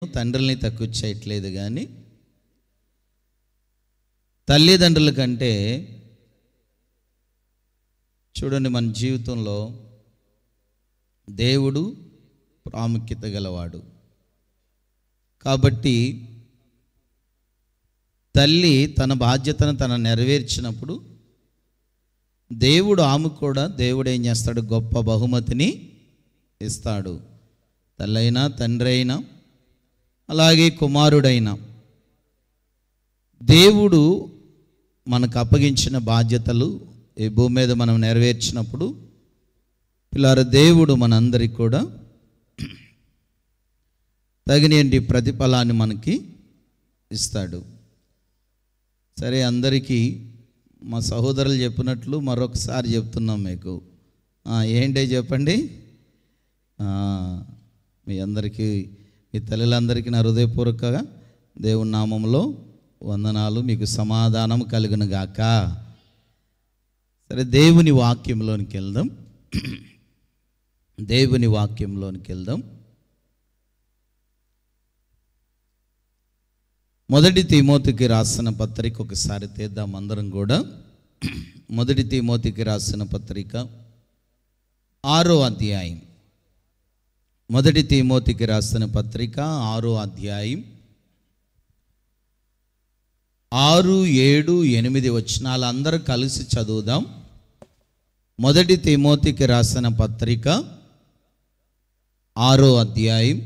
తండ్రుల్ని తక్కువ చేయట్లేదు, కానీ తల్లిదండ్రుల కంటే చూడండి, మన జీవితంలో దేవుడు ప్రాముఖ్యత గలవాడు. కాబట్టి తల్లి తన బాధ్యతను తను నెరవేర్చినప్పుడు ఆమెకు కూడా దేవుడు ఏం చేస్తాడు? గొప్ప బహుమతిని ఇస్తాడు. తల్లైనా తండ్రి అయినా అలాగే కుమారుడైనా దేవుడు మనకు అప్పగించిన బాధ్యతలు ఈ భూమి మీద మనం నెరవేర్చినప్పుడు పిల్లారా, దేవుడు మనందరికి కూడా తగినటువంటి ప్రతిఫలాన్ని మనకి ఇస్తాడు. సరే, అందరికీ మా సహోదరులు చెప్పినట్లు మరొకసారి చెప్తున్నాం మీకు. ఏంటో చెప్పండి. మీ అందరికీ, మీ తల్లులందరికీ నా హృదయపూర్వకంగా దేవుని నామంలో వందనాలు. మీకు సమాధానం కలుగును గాక. సరే, దేవుని వాక్యంలోనికి వెళ్దాం. దేవుని వాక్యంలోనికి వెళ్దాం. మొదటి తిమోతికి రాసిన పత్రిక ఒకసారి తీద్దాం అందరం కూడా. మొదటి తిమోతికి రాసిన పత్రిక 6వ అధ్యాయం. మొదటి తిమోతికి రాసిన పత్రిక 6వ అధ్యాయం 6, 7, 8 వచనాలు అందరూ కలిసి చదువుదాం. మొదటి తిమోతికి రాసిన పత్రిక 6వ అధ్యాయం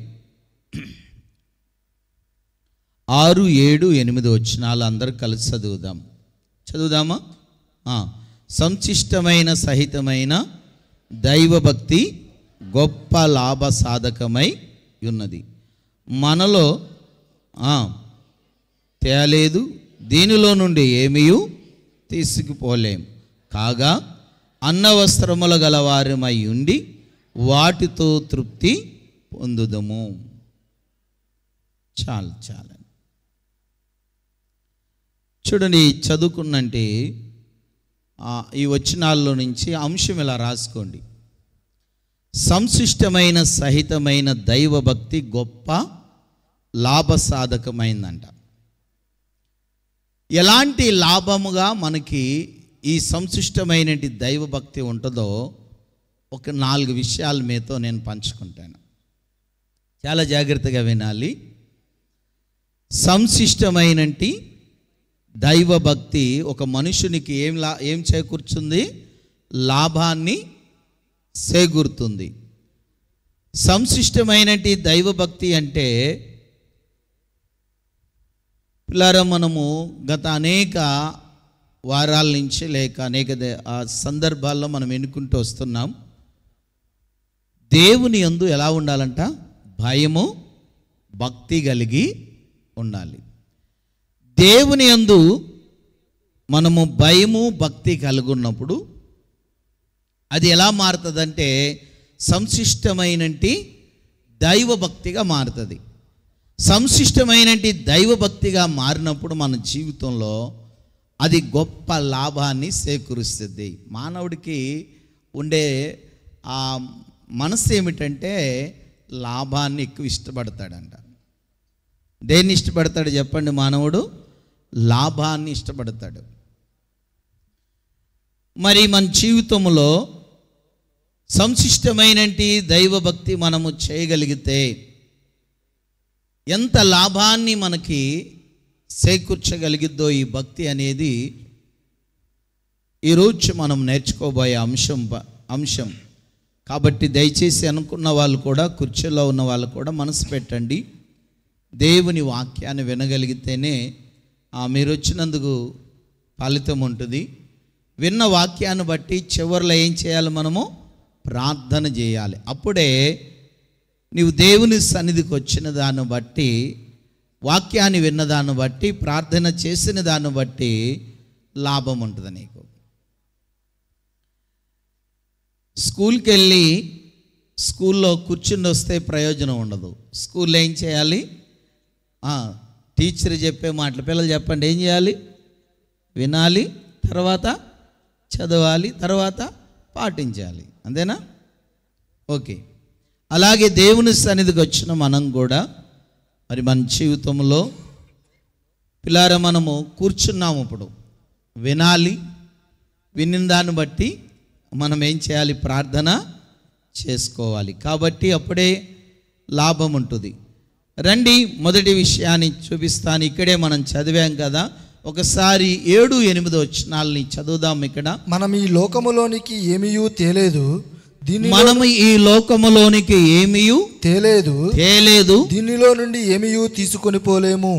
6, 7, 8 వచనాలు అందరూ కలిసి చదువుదామా? సంశిష్టమైన సహితమైన దైవభక్తి గొప్ప లాభ సాధకమై ఉన్నది. మనలో తేలేదు, దీనిలో నుండి ఏమీ తీసుకుపోలేం. కాగా అన్నవస్త్రముల గలవారమై ఉండి వాటితో తృప్తి పొందుదము. చాలు. చూడండి, చదువుకున్నంటే ఈ వచనాల్లో నుంచి అంశం ఇలా రాసుకోండి. సంశిష్టమైన సహితమైన దైవభక్తి గొప్ప లాభసాధకమైందంట. ఎలాంటి లాభముగా మనకి ఈ సంశిష్టమైన దైవభక్తి ఉంటుందో ఒక 4 విషయాలు మీతో నేను పంచుకుంటాను. చాలా జాగ్రత్తగా వినాలి. సంశిష్టమైన దైవభక్తి ఒక మనుషునికి ఏం చేకూర్చుంది? లాభాన్ని చేకూరుతుంది. సంశిష్టమైన దైవభక్తి అంటే పిల్లారా, మనము గత అనేక వారాల నుంచి లేక అనేక సందర్భాల్లో మనం ఎన్నుకుంటూ వస్తున్నాం. దేవుని యందు ఎలా ఉండాలంట? భయము భక్తి కలిగి ఉండాలి. దేవుని యందు మనము భయము భక్తి కలిగి ఉన్నప్పుడు అది ఎలా మారుతుందంటే సంశిష్టమైన దైవభక్తిగా మారుతుంది. సంశిష్టమైన దైవభక్తిగా మారినప్పుడు మన జీవితంలో అది గొప్ప లాభాన్ని చేకూరుస్తుంది. మానవుడికి ఉండే ఆ మనసు ఏమిటంటే లాభాన్ని ఎక్కువ ఇష్టపడతాడంట. దేన్ని ఇష్టపడతాడు చెప్పండి? మానవుడు లాభాన్ని ఇష్టపడతాడు. మరి మన జీవితంలో సంశిష్టమైన దైవభక్తి మనము చేయగలిగితే ఎంత లాభాన్ని మనకి చేకూర్చగలిగిద్దో ఈ భక్తి అనేది ఈరోజు మనం నేర్చుకోబోయే అంశం. కాబట్టి దయచేసి అనుకున్న వాళ్ళు కూడా, కుర్చీలో ఉన్న వాళ్ళు కూడా మనసు పెట్టండి. దేవుని వాక్యాన్ని వినగలిగితేనే మీరు వచ్చినందుకు ఫలితం ఉంటుంది. విన్న వాక్యాన్ని బట్టి చివరిలో ఏం చేయాలి? మనము ప్రార్థన చేయాలి. అప్పుడే నీవు దేవుని సన్నిధికి వచ్చిన దాన్ని బట్టి, వాక్యాన్ని విన్నదాన్ని బట్టి, ప్రార్థన చేసిన దాన్ని బట్టి లాభం ఉంటుంది నీకు. స్కూల్కి వెళ్ళి స్కూల్లో కూర్చుని వస్తే ప్రయోజనం ఉండదు. స్కూల్లో ఏం చేయాలి? టీచర్ చెప్పే మాటలు పిల్లలు చెప్పండి, ఏం చేయాలి? వినాలి, తర్వాత చదవాలి, తర్వాత పాటించాలి. అంతేనా? ఓకే. అలాగే దేవుని సన్నిధికి వచ్చిన మనం కూడా మరి మన జీవితంలో పిల్లారా మనము కూర్చున్నాము, ఇప్పుడు వినాలి. వినిన దాన్ని బట్టి మనం ఏం చేయాలి? ప్రార్థన చేసుకోవాలి. కాబట్టి అప్పుడే లాభం ఉంటుంది. రండి, మొదటి విషయాన్ని చూపిస్తాను. ఇక్కడే మనం చదివాం కదా, ఒకసారి 7-8 వచనాలని చదువుదాం. ఇక్కడ మనం ఈ లోకములోనికి ఏమీయూ తేలేదు, మనము ఈ లోకములోనికి ఏమీయూ తేలేదు, దీనిలో నుండి ఏమీయూ తీసుకొని పోలేము,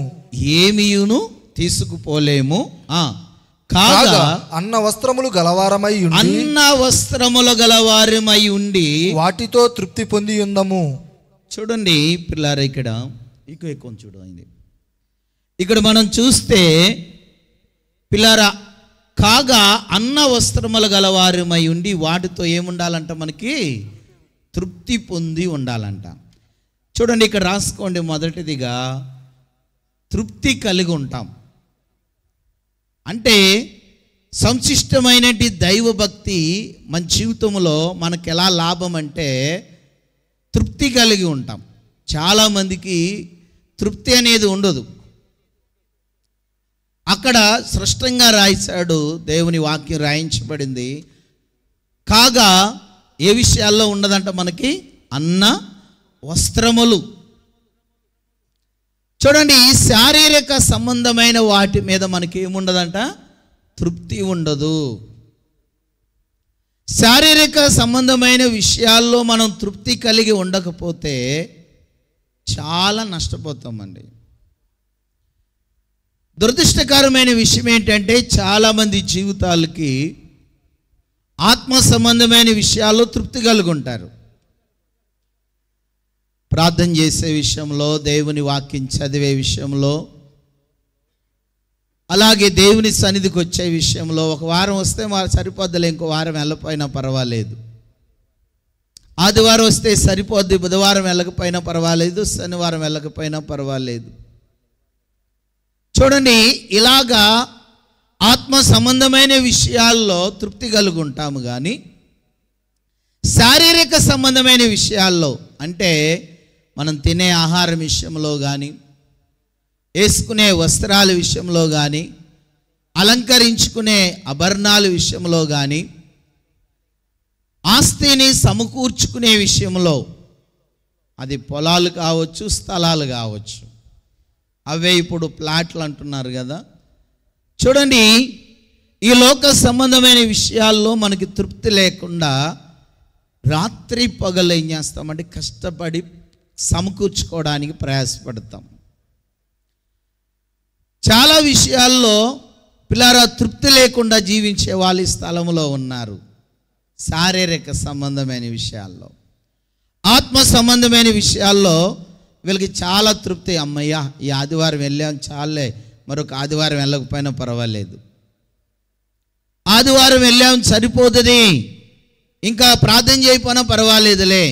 ఏమీయును తీసుకుపోలేము. కాగా అన్న వస్త్రములు గలవారమై ఉండి వాటితో తృప్తి పొంది ఉందము. చూడండి పిల్లారా, ఇక్కడ ఎక్కువ చూడండి. ఇక్కడ మనం చూస్తే పిల్లారా, కాగా అన్న వస్త్రములు గలవారమై ఉండి వాటితో ఏముండాలంట? మనకి తృప్తి పొంది ఉండాలంట. చూడండి ఇక్కడ రాసుకోండి. మొదటిదిగా తృప్తి కలిగి ఉంటాం అంటే సంశిష్టమైనటి దైవభక్తి మన జీవితంలో మనకు ఎలా లాభం అంటే తృప్తి కలిగి ఉంటాం. చాలామందికి తృప్తి అనేది ఉండదు. అక్కడ స్పష్టంగా రాయించాడు, దేవుని వాక్యం రాయించబడింది. కాగా ఏ విషయాల్లో ఉండదంట? మనకి అన్న వస్త్రములు. చూడండి, శారీరక సంబంధమైన వాటి మీద మనకి ఏముండదంట? తృప్తి ఉండదు. శారీరక సంబంధమైన విషయాల్లో మనం తృప్తి కలిగి ఉండకపోతే చాలా నష్టపోతామండి. దురదృష్టకరమైన విషయం ఏంటంటే చాలామంది జీవితాలకి ఆత్మ సంబంధమైన విషయాల్లో తృప్తి కలిగి ఉంటారు. ప్రార్థన చేసే విషయంలో, దేవుని వాక్యం చదివే విషయంలో, అలాగే దేవుని సన్నిధికి వచ్చే విషయంలో ఒక వారం వస్తే సరిపోద్దులే, ఇంకో వారం వెళ్ళకపోయినా పర్వాలేదు. ఆదివారం వస్తే సరిపోద్ది, బుధవారం వెళ్ళకపోయినా పర్వాలేదు, శనివారం వెళ్ళకపోయినా పర్వాలేదు. చూడండి, ఇలాగా ఆత్మ సంబంధమైన విషయాల్లో తృప్తి కలిగి ఉంటాము. కానీ శారీరక సంబంధమైన విషయాల్లో అంటే మనం తినే ఆహారం విషయంలో కానీ, వేసుకునే వస్త్రాల విషయంలో కానీ, అలంకరించుకునే ఆభరణాల విషయంలో కానీ, ఆస్తిని సమకూర్చుకునే విషయంలో, అది పొలాలు కావచ్చు, స్థలాలు కావచ్చు, అవే ఇప్పుడు ప్లాట్లు అంటున్నారు కదా. చూడండి, ఈ లోక సంబంధమైన విషయాల్లో మనకి తృప్తి లేకుండా రాత్రి పగలు ఏం చేస్తామంటే కష్టపడి సమకూర్చుకోవడానికి ప్రయాసపడతాం. చాలా విషయాల్లో పిల్లారా తృప్తి లేకుండా జీవించే వాళ్ళు ఈ స్థలంలో ఉన్నారు. శారీరక సంబంధమైన విషయాల్లో, ఆత్మ సంబంధమైన విషయాల్లో వీళ్ళకి చాలా తృప్తి. అమ్మయ్య, ఈ ఆదివారం వెళ్ళాం చాలే, మరొక ఆదివారం వెళ్ళకపోయినా పర్వాలేదు, ఆదివారం వెళ్ళాం సరిపోతుంది, ఇంకా ప్రార్థన చేయకపోయినా పర్వాలేదులే,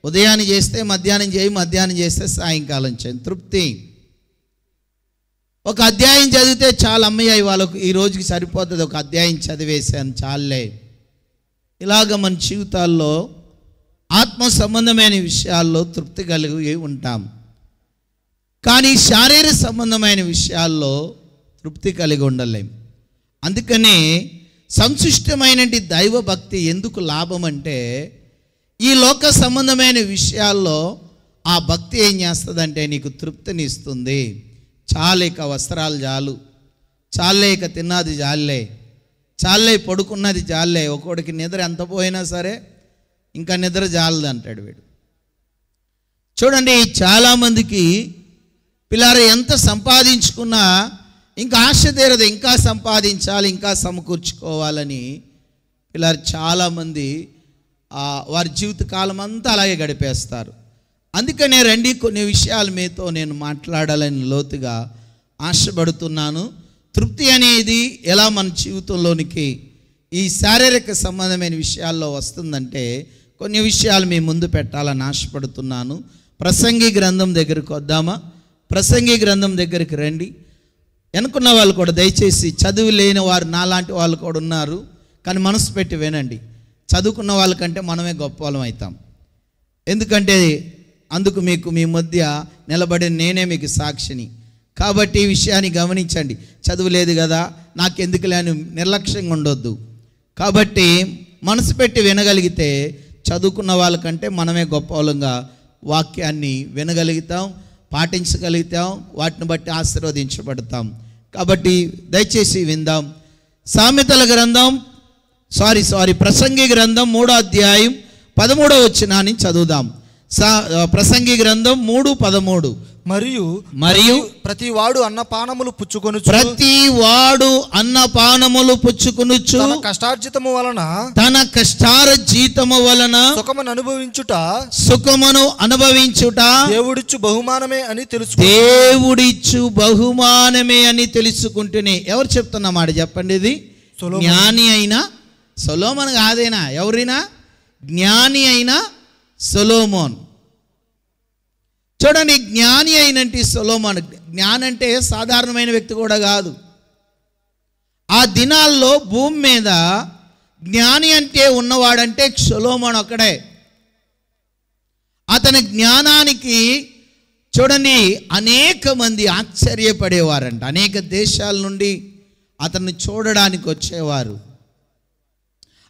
ఉదయాన్ని చేస్తే మధ్యాహ్నం చేయి, మధ్యాహ్నం చేస్తే సాయంకాలం చేయి, తృప్తి. ఒక అధ్యాయం చదివితే చాలా, అమ్మయ్య వాళ్ళకు ఈ రోజుకి సరిపోతుంది, ఒక అధ్యాయం చదివేశాను చాలే. ఇలాగ మన జీవితాల్లో ఆత్మ సంబంధమైన విషయాల్లో తృప్తి కలిగి ఉంటాం. కానీ శారీరక సంబంధమైన విషయాల్లో తృప్తి కలిగి ఉండలేం. అందుకనే సంశిష్టమైనటి దైవభక్తి ఎందుకు లాభం అంటే, ఈ లోక సంబంధమైన విషయాల్లో ఆ భక్తి ఏం చేస్తుందంటే నీకు తృప్తిని ఇస్తుంది. చాలేక వస్త్రాలు చాలు, చాలేక తిన్నది చాలే, చాలే పడుకున్నది చాలే. ఒక్కొక్కడికి నిద్ర ఎంత పోయినా సరే ఇంకా నిద్ర చాలదు అంటాడు వీడు. చూడండి, చాలామందికి పిల్లారు ఎంత సంపాదించుకున్నా ఇంకా ఆశ తీరదు, ఇంకా సంపాదించాలి, ఇంకా సమకూర్చుకోవాలని పిల్లారు చాలామంది వారి జీవితకాలం అంతా అలాగే గడిపేస్తారు. అందుకనే రండి, కొన్ని విషయాలు మీతో నేను మాట్లాడాలని లోతుగా ఆశపడుతున్నాను. తృప్తి అనేది ఎలా మన జీవితంలోనికి ఈ శారీరక సంబంధమైన విషయాల్లో వస్తుందంటే కొన్ని విషయాలు మీ ముందు పెట్టాలని ఆశపడుతున్నాను. ప్రసంగి గ్రంథం దగ్గరికి వద్దామా? ప్రసంగి గ్రంథం దగ్గరికి రండి. అనుకున్న వాళ్ళు కూడా దయచేసి, చదువు లేని వారు నాలాంటి వాళ్ళు కూడా ఉన్నారు, కానీ మనసు పెట్టి వినండి. చదువుకున్న వాళ్ళకంటే మనమే గొప్ప వాళ్ళం అవుతాం. ఎందుకంటే అందుకు మీకు మీ మధ్య నిలబడి నేనే మీకు సాక్షిని. కాబట్టి ఈ విషయాన్ని గమనించండి. చదువు లేదు కదా, నాకెందుకులే అని నిర్లక్ష్యంగా ఉండొద్దు. కాబట్టి మనసు పెట్టి వినగలిగితే చదువుకున్న వాళ్ళకంటే మనమే గొప్ప వాళ్ళంగా వాక్యాన్ని వినగలుగుతాం, పాటించగలుగుతాం, వాటిని బట్టి ఆశీర్వదించబడతాం. కాబట్టి దయచేసి విందాం. సామెతల గ్రంథం ప్రసంగి గ్రంథం 3వ అధ్యాయం 13వ వచనాన్ని చదువుదాం. ప్రసంగి గ్రంథం 3:13. మరియు ప్రతివాడు అన్నపానములు పుచ్చుకొనుచు తన కష్టార్జితము వలన సుఖమును అనుభవించుట దేవుడిచ్చు బహుమానమే అని తెలుసుకుంటేనే. ఎవరు చెప్తున్న మాట చెప్పండి? ఇది జ్ఞాని అయినా సొలొమోను కాదేనా? ఎవరైనా జ్ఞాని అయినా సొలొమోన్. చూడండి, జ్ఞాని అయినంటే సొలొమోను. జ్ఞాని అంటే సాధారణమైన వ్యక్తి కూడా కాదు. ఆ దినాల్లో భూమి మీద జ్ఞాని అంటే ఉన్నవాడంటే సొలొమోను ఒక్కడే. అతని జ్ఞానానికి చూడండి అనేక మంది ఆశ్చర్యపడేవారంట. అనేక దేశాల నుండి అతన్ని చూడడానికి వచ్చేవారు.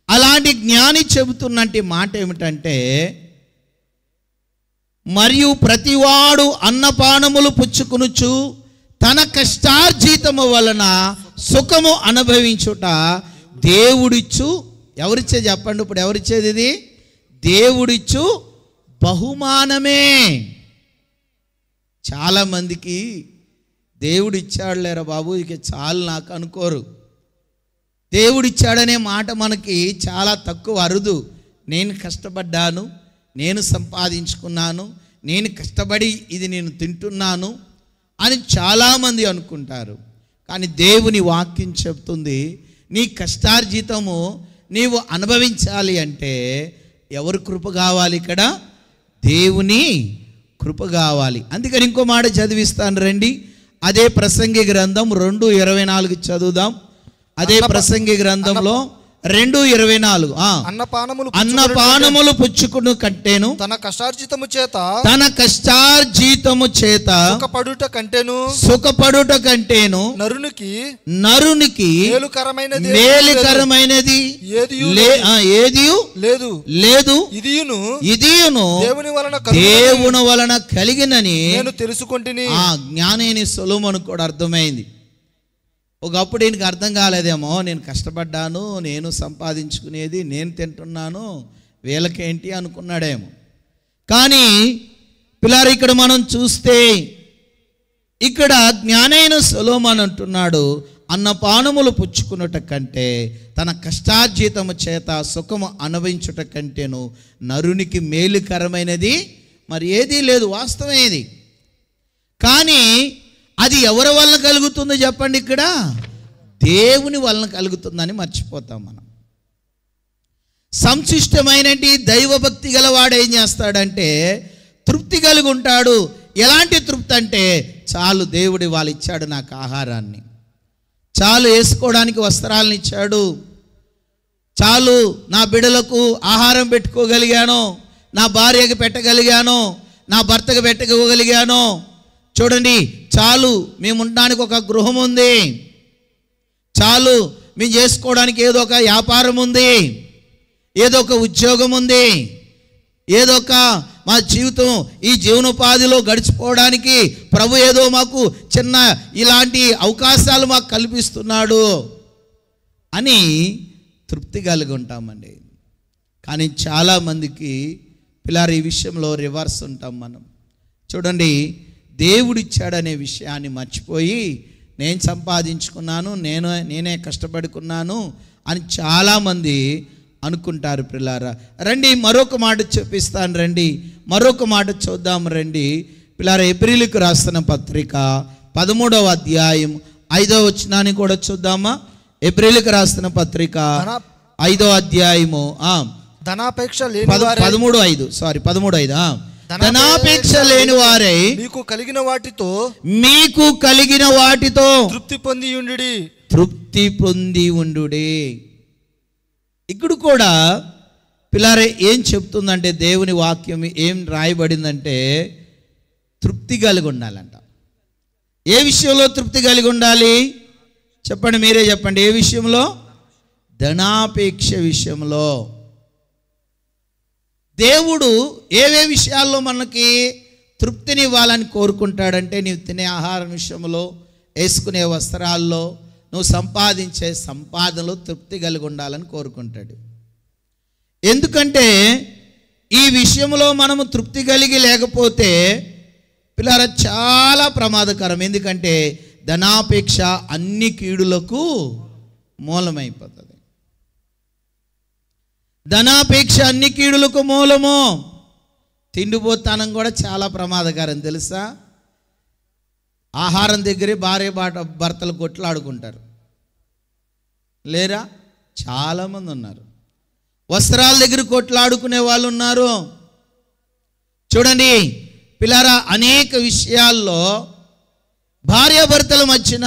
అలాంటి జ్ఞాని చెబుతున్నట్టు మాట ఏమిటంటే, మరియు ప్రతివాడు అన్నపానములు పుచ్చుకొనుచు తన కష్టార్జితము వలన సుఖము అనుభవించుట దేవుడిచ్చు. ఎవరిచ్చే చెప్పండి? ఇప్పుడు ఎవరిచ్చేది ఇది? దేవుడిచ్చు బహుమానమే. చాలామందికి దేవుడు ఇచ్చాడు లేరా బాబు, ఇక చాలు నాకు అనుకోరు. దేవుడిచ్చాడనే మాట మనకి చాలా తక్కువ, అరుదు. నేను కష్టపడ్డాను, నేను సంపాదించుకున్నాను, నేను కష్టపడి ఇది నేను తింటున్నాను అని చాలామంది అనుకుంటారు. కానీ దేవుని వాక్యం చెప్తుంది, నీ కష్టార్జితము నీవు అనుభవించాలి అంటే ఎవరు కృప కావాలి? ఇక్కడ దేవుని కృప కావాలి. అందుకని ఇంకో మాట చదివిస్తాను రండి. అదే ప్రసంగి గ్రంథం 2:24 చదువుదాం. అదే ప్రసంగి గ్రంథంలో 2:24. అన్నపానములు పుచ్చుకును కంటేను తన కష్టార్జితము చేత సుఖపడుట కంటేను నరునికి మేలుకరమైనది ఏదియు లేదు. ఇదియును దేవుని వలన కలిగినని నేను తెలుసుకుంటుని. ఆ జ్ఞానేని సొలొమోను కూడా అర్థమైంది. ఒకప్పుడు ఈయనకి అర్థం కాలేదేమో, నేను కష్టపడ్డాను, నేను సంపాదించుకునేది, నేను తింటున్నాను, వీళ్ళకేంటి అనుకున్నాడేమో. కానీ పిల్లారు, ఇక్కడ మనం చూస్తే ఇక్కడ జ్ఞానైన సొలొమోను అంటున్నాడు, అన్నపానములు పుచ్చుకున్నట కంటే తన కష్టార్జితము చేత సుఖము అనుభవించుట కంటేను నరునికి మేలుకరమైనది మరి ఏదీ లేదు. వాస్తవం ఏది? కానీ అది ఎవరి వలన కలుగుతుందో చెప్పండి? ఇక్కడ దేవుని వలన కలుగుతుందని మర్చిపోతాం మనం. సంశిష్టమైనటి దైవభక్తి గలవాడు ఏం చేస్తాడంటే తృప్తి కలిగి ఉంటాడు. ఎలాంటి తృప్తి అంటే, చాలు దేవుడు వాళ్ళు ఇచ్చాడు నాకు ఆహారాన్ని, చాలు వేసుకోవడానికి వస్త్రాలను ఇచ్చాడు, చాలు నా బిడ్డలకు ఆహారం పెట్టుకోగలిగాను, నా భార్యకు పెట్టగలిగాను, నా భర్తకు పెట్టుకోగలిగాను, చూడండి చాలు మేము ఉండడానికి ఒక గృహం ఉంది, చాలు మేము చేసుకోవడానికి ఏదో ఒక వ్యాపారం ఉంది, ఏదో ఒక ఉద్యోగం ఉంది, ఏదో ఒక మా జీవితం ఈ జీవనోపాధిలో గడిచిపోవడానికి ప్రభు ఏదో మాకు చిన్న ఇలాంటి అవకాశాలు మాకు కల్పిస్తున్నాడు అని తృప్తి కలిగి ఉంటామండి. కానీ చాలామందికి పిల్లలు ఈ విషయంలో రివర్స్ ఉంటాం మనం. చూడండి, దేవుడిచ్చాడనే విషయాన్ని మర్చిపోయి నేను సంపాదించుకున్నాను, నేనే కష్టపడుకున్నాను అని చాలామంది అనుకుంటారు. పిల్లారా రండి, మరొక మాట చూపిస్తాను రండి, మరొక మాట చూద్దాం రండి. పిల్లారా ఎబ్రీయులకు రాసిన పత్రిక 13వ అధ్యాయం 5వ వచనాన్ని కూడా చూద్దామా? ఎబ్రీయులకు రాసిన పత్రిక 5వ అధ్యాయము ధనాపేక్ష 13:5 ధనాపేక్ష లేని వారై మీకు కలిగిన వాటితో తృప్తి పొంది ఉండుడి. ఇక్కడ కూడా పిల్లారే ఏం చెప్తుందంటే దేవుని వాక్యం ఏం రాయబడిందంటే తృప్తి కలిగి ఉండాలంట. ఏ విషయంలో తృప్తి కలిగి ఉండాలి చెప్పండి, మీరే చెప్పండి. ఏ విషయంలో? ధనాపేక్ష విషయంలో. దేవుడు ఏవే విషయాల్లో మనకి తృప్తిని ఇవ్వాలని కోరుకుంటాడంటే, నీవు తినే ఆహారం విషయంలో, వేసుకునే వస్త్రాల్లో, నువ్వు సంపాదించే సంపాదనలో తృప్తి కలిగి ఉండాలని కోరుకుంటాడు. ఎందుకంటే ఈ విషయంలో మనము తృప్తి కలిగి లేకపోతే పిల్లరా చాలా ప్రమాదకరం. ఎందుకంటే ధనాపేక్ష అన్ని కీడులకు మూలమైపోతుంది. ధనాపేక్ష అన్ని కీడులకు మూలము. తిండిపోతానం కూడా చాలా ప్రమాదకరం తెలుసా? ఆహారం దగ్గరే భార్య భర్తలు కొట్లాడుకుంటారు లేరా? చాలామంది ఉన్నారు. వస్త్రాల దగ్గర కొట్లాడుకునే వాళ్ళు ఉన్నారు. చూడండి పిల్లారా, అనేక విషయాల్లో భార్యాభర్తల మధ్యన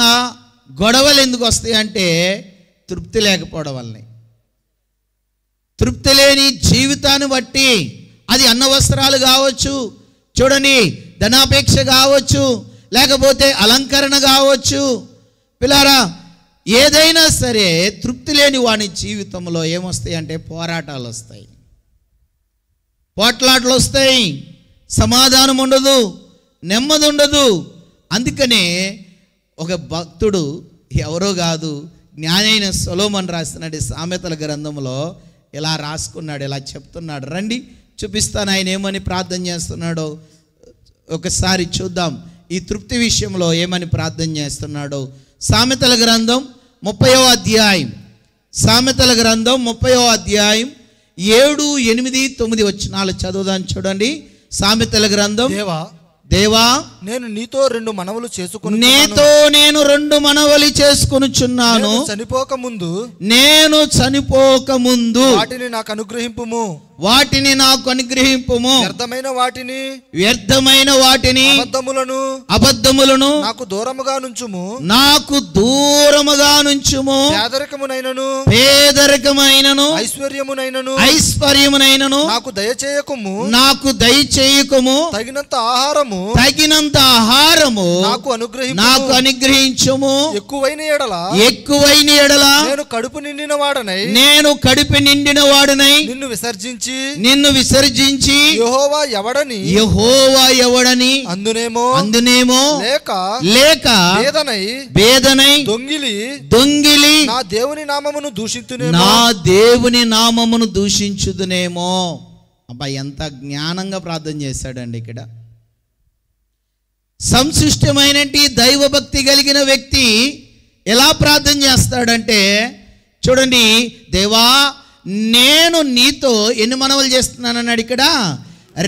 గొడవలు ఎందుకు వస్తాయి అంటే తృప్తి లేకపోవడం వల్లనే. తృప్తి లేని జీవితాన్ని బట్టి, అది అన్న వస్త్రాలు కావచ్చు, చూడండి ధనాపేక్ష కావచ్చు, లేకపోతే అలంకరణ కావచ్చు. పిల్లారా, ఏదైనా సరే తృప్తి లేని వాని జీవితంలో ఏమొస్తాయి అంటే పోరాటాలు వస్తాయి, పోట్లాటలు వస్తాయి, సమాధానం ఉండదు, నెమ్మది ఉండదు. అందుకనే ఒక భక్తుడు, ఎవరో కాదు, జ్ఞానైన సొలొమోను రాసినాడు సామెతల గ్రంథంలో ఇలా రాసుకున్నాడు, ఇలా చెప్తున్నాడు. రండి చూపిస్తాను ఆయన ఏమని ప్రార్థన చేస్తున్నాడో ఒకసారి చూద్దాం. ఈ తృప్తి విషయంలో ఏమని ప్రార్థన చేస్తున్నాడో. సామెతల గ్రంథం 30వ అధ్యాయం, సామెతల గ్రంథం 30వ అధ్యాయం 7, 8, 9 వచనాలు చదువుదాం. చూడండి. సామెతల గ్రంథం. దేవా నేను నీతో 2 మనవులు చేసుకొనుచున్నాను. నేను చనిపోక ముందు వాటిని నాకు అనుగ్రహింపుము. వ్యర్థమైన వాటిని అబద్ధములను నాకు దూరముగా నుంచుము. పేదరికమైనను ఐశ్వర్యమునైనను నాకు దయచేయకుము. తగినంత ఆహారము నాకు అనుగ్రహించుము. ఎక్కువైన ఎడల నేను కడుపు నిండిన వాడనై నిన్ను విసర్జించి యెహోవా ఎవడని అందునేమో లేక బేదనై దొంగిలి నా దేవుని నామమును దూషించుదునేమో. అబ్బా, ఎంత జ్ఞానంగా ప్రార్థన చేశాడండి ఇక్కడ. సంశిష్టమైన దైవభక్తి కలిగిన వ్యక్తి ఎలా ప్రార్థన చేస్తాడంటే, చూడండి, దేవా నేను నీతో ఎన్ని మనవలు చేస్తున్నానన్నాడు ఇక్కడ.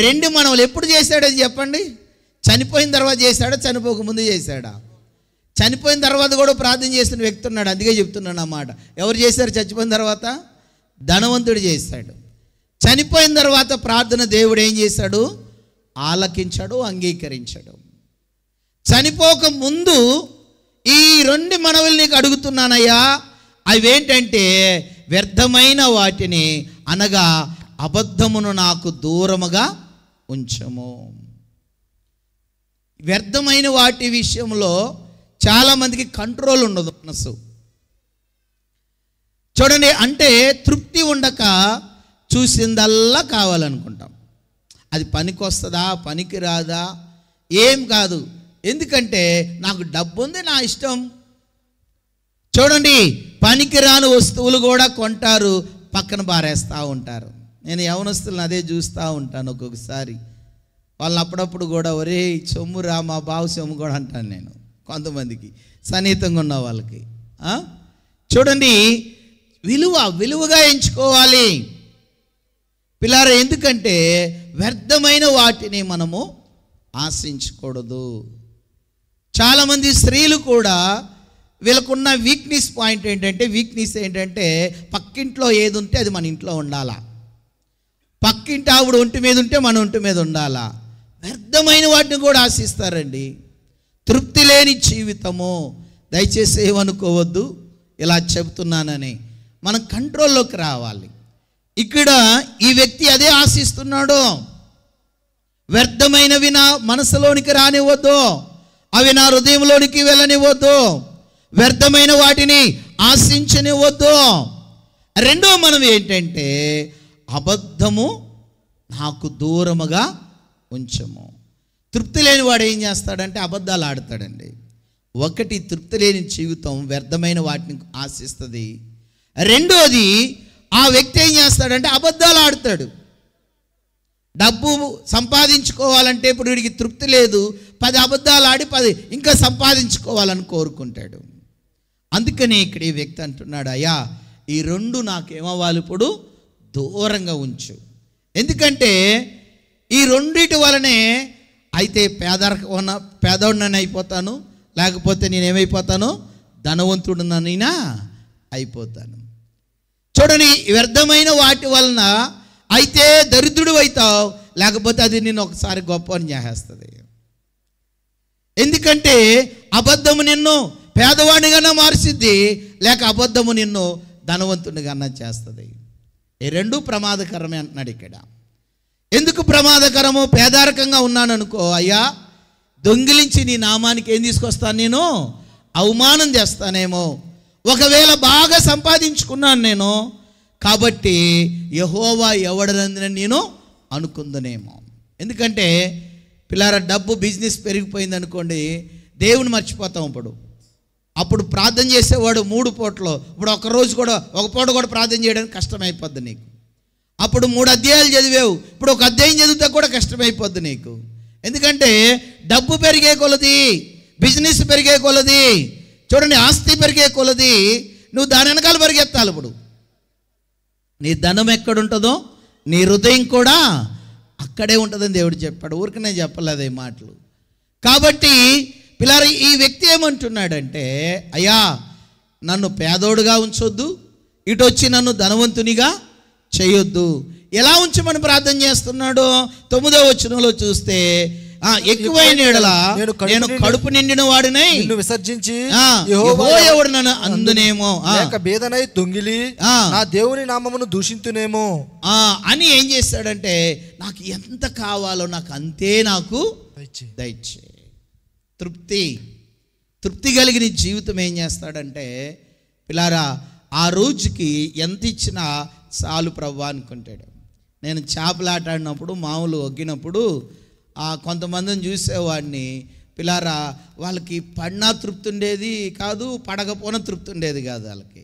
2 మనవలు. ఎప్పుడు చేశాడని చెప్పండి? చనిపోయిన తర్వాత చేశాడా, చనిపోకముందు చేశాడా? చనిపోయిన తర్వాత కూడా ప్రార్థన చేసిన వ్యక్తి ఉన్నాడు. అందుకే చెప్తున్నాను అన్నమాట. ఎవరు చేశారు చచ్చిపోయిన తర్వాత? ధనవంతుడు చేశాడు. చనిపోయిన తర్వాత ప్రార్థన దేవుడు ఏం చేశాడు? ఆలకించాడు, అంగీకరించాడు. చనిపోక ముందు ఈ 2 మనవలు నీకు అడుగుతున్నానయ్యా, అవేంటంటే వ్యర్థమైన వాటిని అనగా అబద్ధమును నాకు దూరముగా ఉంచము. వ్యర్థమైన వాటి విషయంలో చాలామందికి కంట్రోల్ ఉండదు మనసు. చూడండి, అంటే తృప్తి ఉండక చూసిందల్లా కావాలనుకుంటాం. అది పనికి వస్తుందా, పనికి రాదా, ఏం కాదు. ఎందుకంటే నాకు డబ్బు ఉంది, నా ఇష్టం. చూడండి, పనికిరాని వస్తువులు కూడా కొంటారు, పక్కన పారేస్తూ ఉంటారు. నేను యవనస్తులను అదే చూస్తూ ఉంటాను. ఒక్కొక్కసారి వాళ్ళని అప్పుడప్పుడు కూడా ఒరే సొమ్మురా, మా బావు సొమ్ము కూడా అంటాను నేను కొంతమందికి, సన్నిహితంగా ఉన్న వాళ్ళకి. చూడండి, విలువగా ఎంచుకోవాలి పిల్లారా. ఎందుకంటే వ్యర్థమైన వాటిని మనము ఆశించకూడదు. చాలామంది స్త్రీలు కూడా వీళ్ళకున్న వీక్నెస్ ఏంటంటే పక్కింట్లో ఏది ఉంటే అది మన ఇంట్లో ఉండాలా, పక్కింటి ఆవిడ ఒంటి మీద ఉంటే మన ఒంటి మీద ఉండాలా. వ్యర్థమైన వాటిని కూడా ఆశిస్తారండి. తృప్తి లేని జీవితము. దయచేసి ఏమనుకోవద్దు, ఇలా చెబుతున్నానని. మనం కంట్రోల్లోకి రావాలి. ఇక్కడ ఈ వ్యక్తి అదే ఆశిస్తున్నాడు. వ్యర్థమైనవి నా మనసులోనికి రానివ్వద్దు, అవి నా హృదయంలోనికి వెళ్ళనివ్వద్దు, వ్యర్థమైన వాటిని ఆశించనివ్వద్దు. రెండో మనం ఏంటంటే అబద్ధము నాకు దూరముగా ఉంచము. తృప్తి లేని వాడు ఏం చేస్తాడంటే అబద్ధాలు ఆడతాడండి. ఒకటి, తృప్తి లేని జీవితం వ్యర్థమైన వాటిని ఆశిస్తుంది. రెండోది, ఆ వ్యక్తి ఏం చేస్తాడంటే అబద్ధాలు ఆడతాడు. డబ్బు సంపాదించుకోవాలంటే ఇప్పుడు వీడికి తృప్తి లేదు, 10 అబద్ధాలు ఆడి 10 ఇంకా సంపాదించుకోవాలని కోరుకుంటాడు. అందుకని ఇక్కడ ఈ వ్యక్తి అంటున్నాడు, అయ్యా ఈ 2 నాకేమవ్వాలి, ఇప్పుడు దూరంగా ఉంచు. ఎందుకంటే ఈ రెండిటి వలనే అయితే పేదోడినని అయిపోతాను, లేకపోతే నేనేమైపోతాను, ధనవంతుడినైనా అయిపోతాను. చూడండి, వ్యర్థమైన వాటి వలన అయితే దరిద్రుడు అవుతావు, లేకపోతే అది నిన్ను ఒకసారి గొప్ప అని చేసేస్తుంది. ఎందుకంటే అబద్ధము నిన్ను పేదవాడిగానే మార్చిద్ది, లేక అబద్ధము నిన్ను ధనవంతుడిగానే చేస్తుంది. ఈ 2 ప్రమాదకరమే అంటున్నాడు ఇక్కడ. ఎందుకు ప్రమాదకరము? పేదరికంగా ఉన్నాను అనుకో, అయ్యా దొంగిలించి నీ నామానికి ఏం తీసుకొస్తాను, నేను అవమానం చేస్తానేమో. ఒకవేళ బాగా సంపాదించుకున్నాను నేను, కాబట్టి యెహోవా ఎవడనందని నేను అనుకుందనేమో. ఎందుకంటే పిల్లారా, డబ్బు బిజినెస్ పెరిగిపోయింది అనుకోండి, దేవుని మర్చిపోతాం. అప్పుడు ప్రార్థన చేసేవాడు 3 పూటలు, ఇప్పుడు ఒక రోజు కూడా, ఒక పూట కూడా ప్రార్థన చేయడానికి కష్టమైపోద్ది నీకు. అప్పుడు 3 అధ్యాయాలు చదివావు, ఇప్పుడు ఒక అధ్యాయం చదివితే కూడా కష్టమైపోద్ది నీకు. ఎందుకంటే డబ్బు పెరిగే కొలది, బిజినెస్ పెరిగే కొలది, చూడండి ఆస్తి పెరిగే కొలది నువ్వు దాని వెనకాల పరిగెత్తాలి. ఇప్పుడు నీ ధనం ఎక్కడుంటుందో నీ హృదయం కూడా అక్కడే ఉంటుందని దేవుడు చెప్పాడు. ఊరికనే చెప్పలేదు ఈ మాటలు. కాబట్టి పిల్లారా, ఈ వ్యక్తి ఏమంటున్నాడంటే, అయ్యా నన్ను పేదోడుగా ఉంచొద్దు, ఇటు వచ్చి నన్ను ధనవంతునిగా చేయొద్దు. ఎలా ఉంచమని ప్రార్థన చేస్తున్నాడు? 9వ వచనంలో చూస్తే, ఎక్కువైన ఎడల నేను కడుపు నిండిన వాడినై నిన్ను విసర్జించి యెహోవాడు నన్ను అందునేమో, బేదనై దొంగిలి నా దేవుని నామమును దూషింతునేమో అని ఏం చేస్తాడంటే, నాకు ఎంత కావాలో నాకు అంతే నాకు దయచే. తృప్తి కలిగిన జీవితం ఏం చేస్తాడంటే పిల్లారా, ఆ రోజుకి ఎంత ఇచ్చినా చాలు ప్రభువా అనుకుంటాడు. నేను చేపలాట ఆడినప్పుడు, మామూలు ఒగ్గినప్పుడు కొంతమందిని చూసేవాడిని. పిల్లారా, వాళ్ళకి పడినా తృప్తి ఉండేది కాదు, పడకపోయినా తృప్తి ఉండేది కాదు వాళ్ళకి.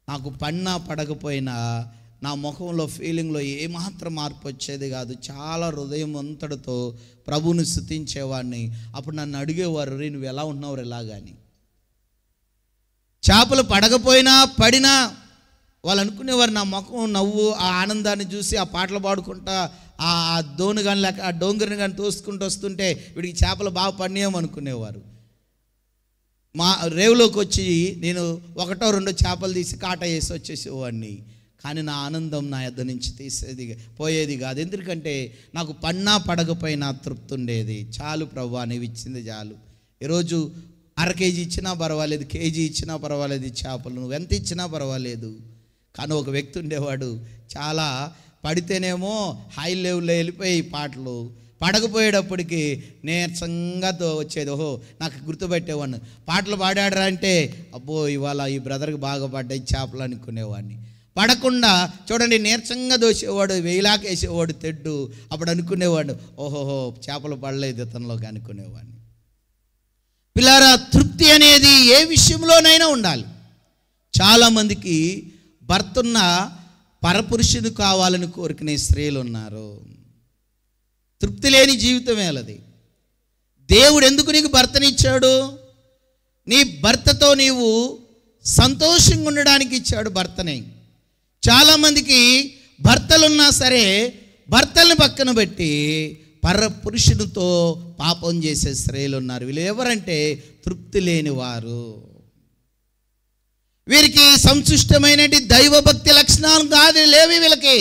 నాకు పడినా పడకపోయినా నా ముఖంలో ఫీలింగ్లో ఏమాత్రం మార్పు వచ్చేది కాదు. చాలా హృదయం అంతటితో ప్రభువుని స్తుతించేవాడిని. అప్పుడు నన్ను అడిగేవారు, రే నువ్వు ఎలా ఉన్నావు ఎలాగని. చేపలు పడకపోయినా పడినా వాళ్ళు అనుకునేవారు నా ముఖం నవ్వు, ఆ ఆనందాన్ని చూసి ఆ పాటలు పాడుకుంటా ఆ దోణి కానీ లేక ఆ డోంగరిని కానీ తోసుకుంటూ వస్తుంటే వీడికి చేపలు బాగా పడినాయేమో అనుకునేవారు. మా రేవులోకి వచ్చి నేను 1, 2 చేపలు తీసి కాట వేసి వచ్చేసేవాడిని. కానీ నా ఆనందం నా యొద్ద నుంచి పోయేది కాదు. ఎందుకంటే నాకు పడినా పడకపోయినా తృప్తి ఉండేది. చాలు ప్రభువా నీవు ఇచ్చింది చాలు. ఈరోజు 1/2 కేజీ ఇచ్చినా పర్వాలేదు, కేజీ ఇచ్చినా పర్వాలేదు, చేపలు నువ్వు ఎంత ఇచ్చినా పర్వాలేదు. కానీ ఒక వ్యక్తి ఉండేవాడు, చాలా పడితేనేమో హై లెవెల్లో వెళ్ళిపోయి పాటలు, పడకపోయేటప్పటికి నీరసంగా వచ్చేది. ఓహో నాకు గుర్తుపెట్టేవాడిని. పాటలు పాడాడరా అంటే అబ్బో ఇవాళ ఈ బ్రదర్కి బాగా పడ్డాయి చేపలు అనుకునేవాడిని. పడకుండా చూడండి నీరసంగా దోసేవాడు, వేలాకేసేవాడు తెడ్డు. అప్పుడు అనుకునేవాడు ఓహోహో చేపలు పడలేదు ఇతనిలోకి అనుకునేవాడిని. పిల్లారా, తృప్తి అనేది ఏ విషయంలోనైనా ఉండాలి. చాలామందికి భర్తున్న పరపురుషుడు కావాలని కోరుకునే స్త్రీలు ఉన్నారు. తృప్తి లేని జీవితమే అది. దేవుడు ఎందుకు నీకు భర్తనిచ్చాడు? నీ భర్తతో నీవు సంతోషంగా ఉండడానికి ఇచ్చాడు భర్తని. చాలామందికి భర్తలున్నా సరే భర్తల్ని పక్కన పెట్టి పరపురుషునితో పాపం చేసే స్త్రీలు ఉన్నారు. వీళ్ళు ఎవరంటే తృప్తి లేని వారు. వీరికి సంశుష్టమైన దైవభక్తి లక్షణాలు కాదు లేవి వీళ్ళకి.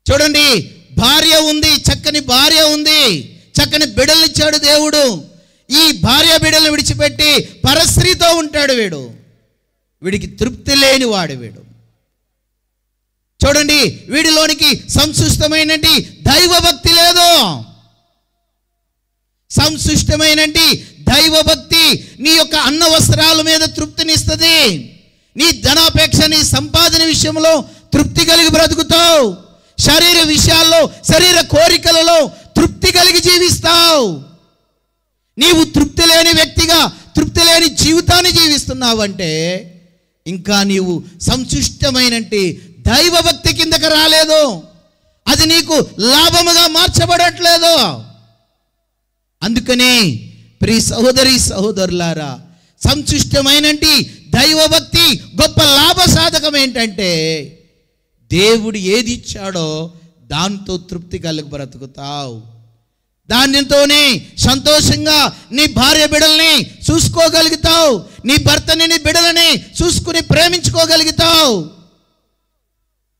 చూడండి, భార్య ఉంది, చక్కని భార్య ఉంది, చక్కని బిడ్డలు ఇచ్చాడు దేవుడు. ఈ భార్య బిడ్డలను విడిచిపెట్టి పరస్త్రీతో ఉంటాడు వీడు. వీడికి తృప్తి లేని వాడు వీడు. చూడండి, వీడిలోనికి సంశుష్టమైనటి దైవభక్తి లేదు. సంశుష్టమైనటి దైవభక్తి నీ యొక్క అన్న వస్త్రాల మీద తృప్తినిస్తుంది. నీ ధనాపేక్ష, నీ సంపాదన విషయంలో తృప్తి కలిగి బ్రతుకుతావు. శరీర విషయాల్లో, శరీర కోరికలలో తృప్తి కలిగి జీవిస్తావు. నీవు తృప్తి లేని వ్యక్తిగా, తృప్తి లేని జీవితాన్ని జీవిస్తున్నావంటే ఇంకా నీవు సంశుష్టమైనటి దైవభక్తి కిందకి రాలేదు. అది నీకు లాభముగా మార్చబడట్లేదు. అందుకనే ప్రియ సహోదరి సహోదరులారా, సంశుష్టమైనటి దైవభక్తి గొప్ప లాభ సాధకం ఏంటంటే దేవుడు ఏది ఇచ్చాడో దాంతో తృప్తి కలిగి బ్రతుకుతావు. దానితోనే సంతోషంగా నీ భార్య బిడ్డల్ని చూసుకోగలుగుతావు. నీ భర్తని, నీ బిడ్డలని చూసుకుని ప్రేమించుకోగలుగుతావు.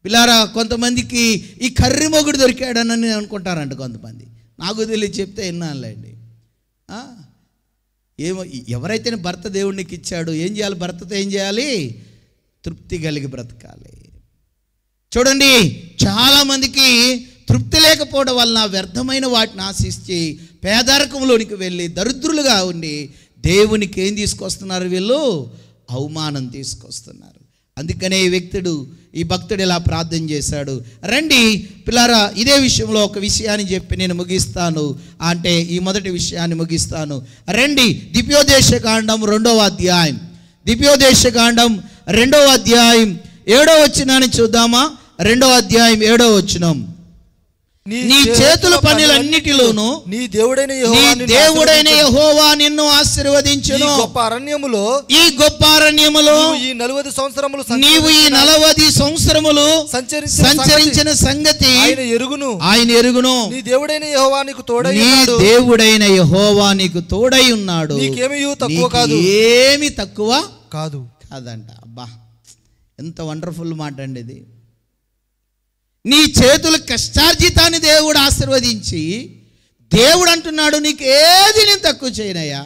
పిల్లారా, కొంతమందికి ఈ కర్రి మొగుడు దొరికాడని అనుకుంటారంట కొంతమంది. నాకు తెలియదు, చెప్తే విన్నానులేండి. ఏమో, ఎవరైతే భర్త దేవుడికి ఇచ్చాడు, ఏం చేయాలి? భర్తతో ఏం చేయాలి? తృప్తి కలిగి బ్రతకాలి. చూడండి, చాలామందికి తృప్తి లేకపోవడం వలన వ్యర్థమైన వాటిని ఆశించి పేదరికంలోనికి వెళ్ళి దరిద్రులుగా ఉండి దేవునికి ఏం తీసుకొస్తున్నారు? వీళ్ళు అవమానం తీసుకొస్తున్నారు. అందుకనే ఈ భక్తుడు ఇలా ప్రార్థన చేశాడు. రండి పిల్లారా, ఇదే విషయంలో ఒక విషయాన్ని చెప్పి నేను ముగిస్తాను. అంటే ఈ మొదటి విషయాన్ని ముగిస్తాను. రండి, ద్వితీయోపదేశకాండం 2వ అధ్యాయం, ద్వితీయోపదేశకాండం 2వ అధ్యాయం 7వ వచనాన్ని చూద్దామా? 2వ అధ్యాయం 7వ వచనం. నీ చేతుల పనులన్నిటిలోనూ నీ దేవుడైన యెహోవా నిన్ను ఆశీర్వదించును. ఈ గొప్ప అరణ్యములో నీవు ఈ 40 సంవత్సరములు సంచరించిన సంగతి ఆయన ఎరుగును. నీ దేవుడైన యెహోవా నీకు తోడై ఉన్నాడు. ఏమి తక్కువ కాదంట. అబ్బా, ఎంత వండర్ఫుల్ మాట అండి ఇది. నీ చేతుల కష్టార్జితాన్ని దేవుడు ఆశీర్వదించి దేవుడు అంటున్నాడు, నీకు ఏది నేను తక్కువ చేయనయ్యా.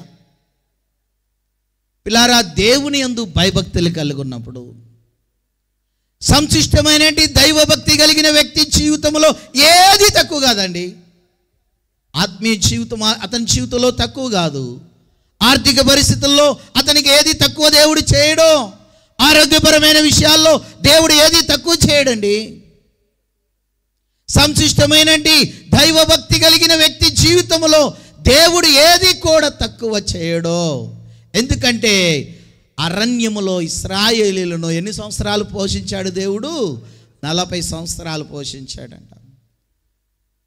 పిల్లారా, దేవుని యందు భయభక్తులు కలిగి ఉన్నప్పుడు, సంశిష్టమైనటి దైవభక్తి కలిగిన వ్యక్తి జీవితంలో ఏది తక్కువ కాదండి. ఆత్మీయ జీవితం అతని జీవితంలో తక్కువ కాదు. ఆర్థిక పరిస్థితుల్లో అతనికి ఏది తక్కువ దేవుడు చేయడు. ఆరోగ్యపరమైన విషయాల్లో దేవుడు ఏది తక్కువ చేయడండి. సంశిష్టమైనటి దైవభక్తి కలిగిన వ్యక్తి జీవితంలో దేవుడు ఏది కూడా తక్కువ చేయడో. ఎందుకంటే అరణ్యములో ఇశ్రాయేలీలను ఎన్ని సంవత్సరాలు పోషించాడు దేవుడు? 40 సంవత్సరాలు పోషించాడంట.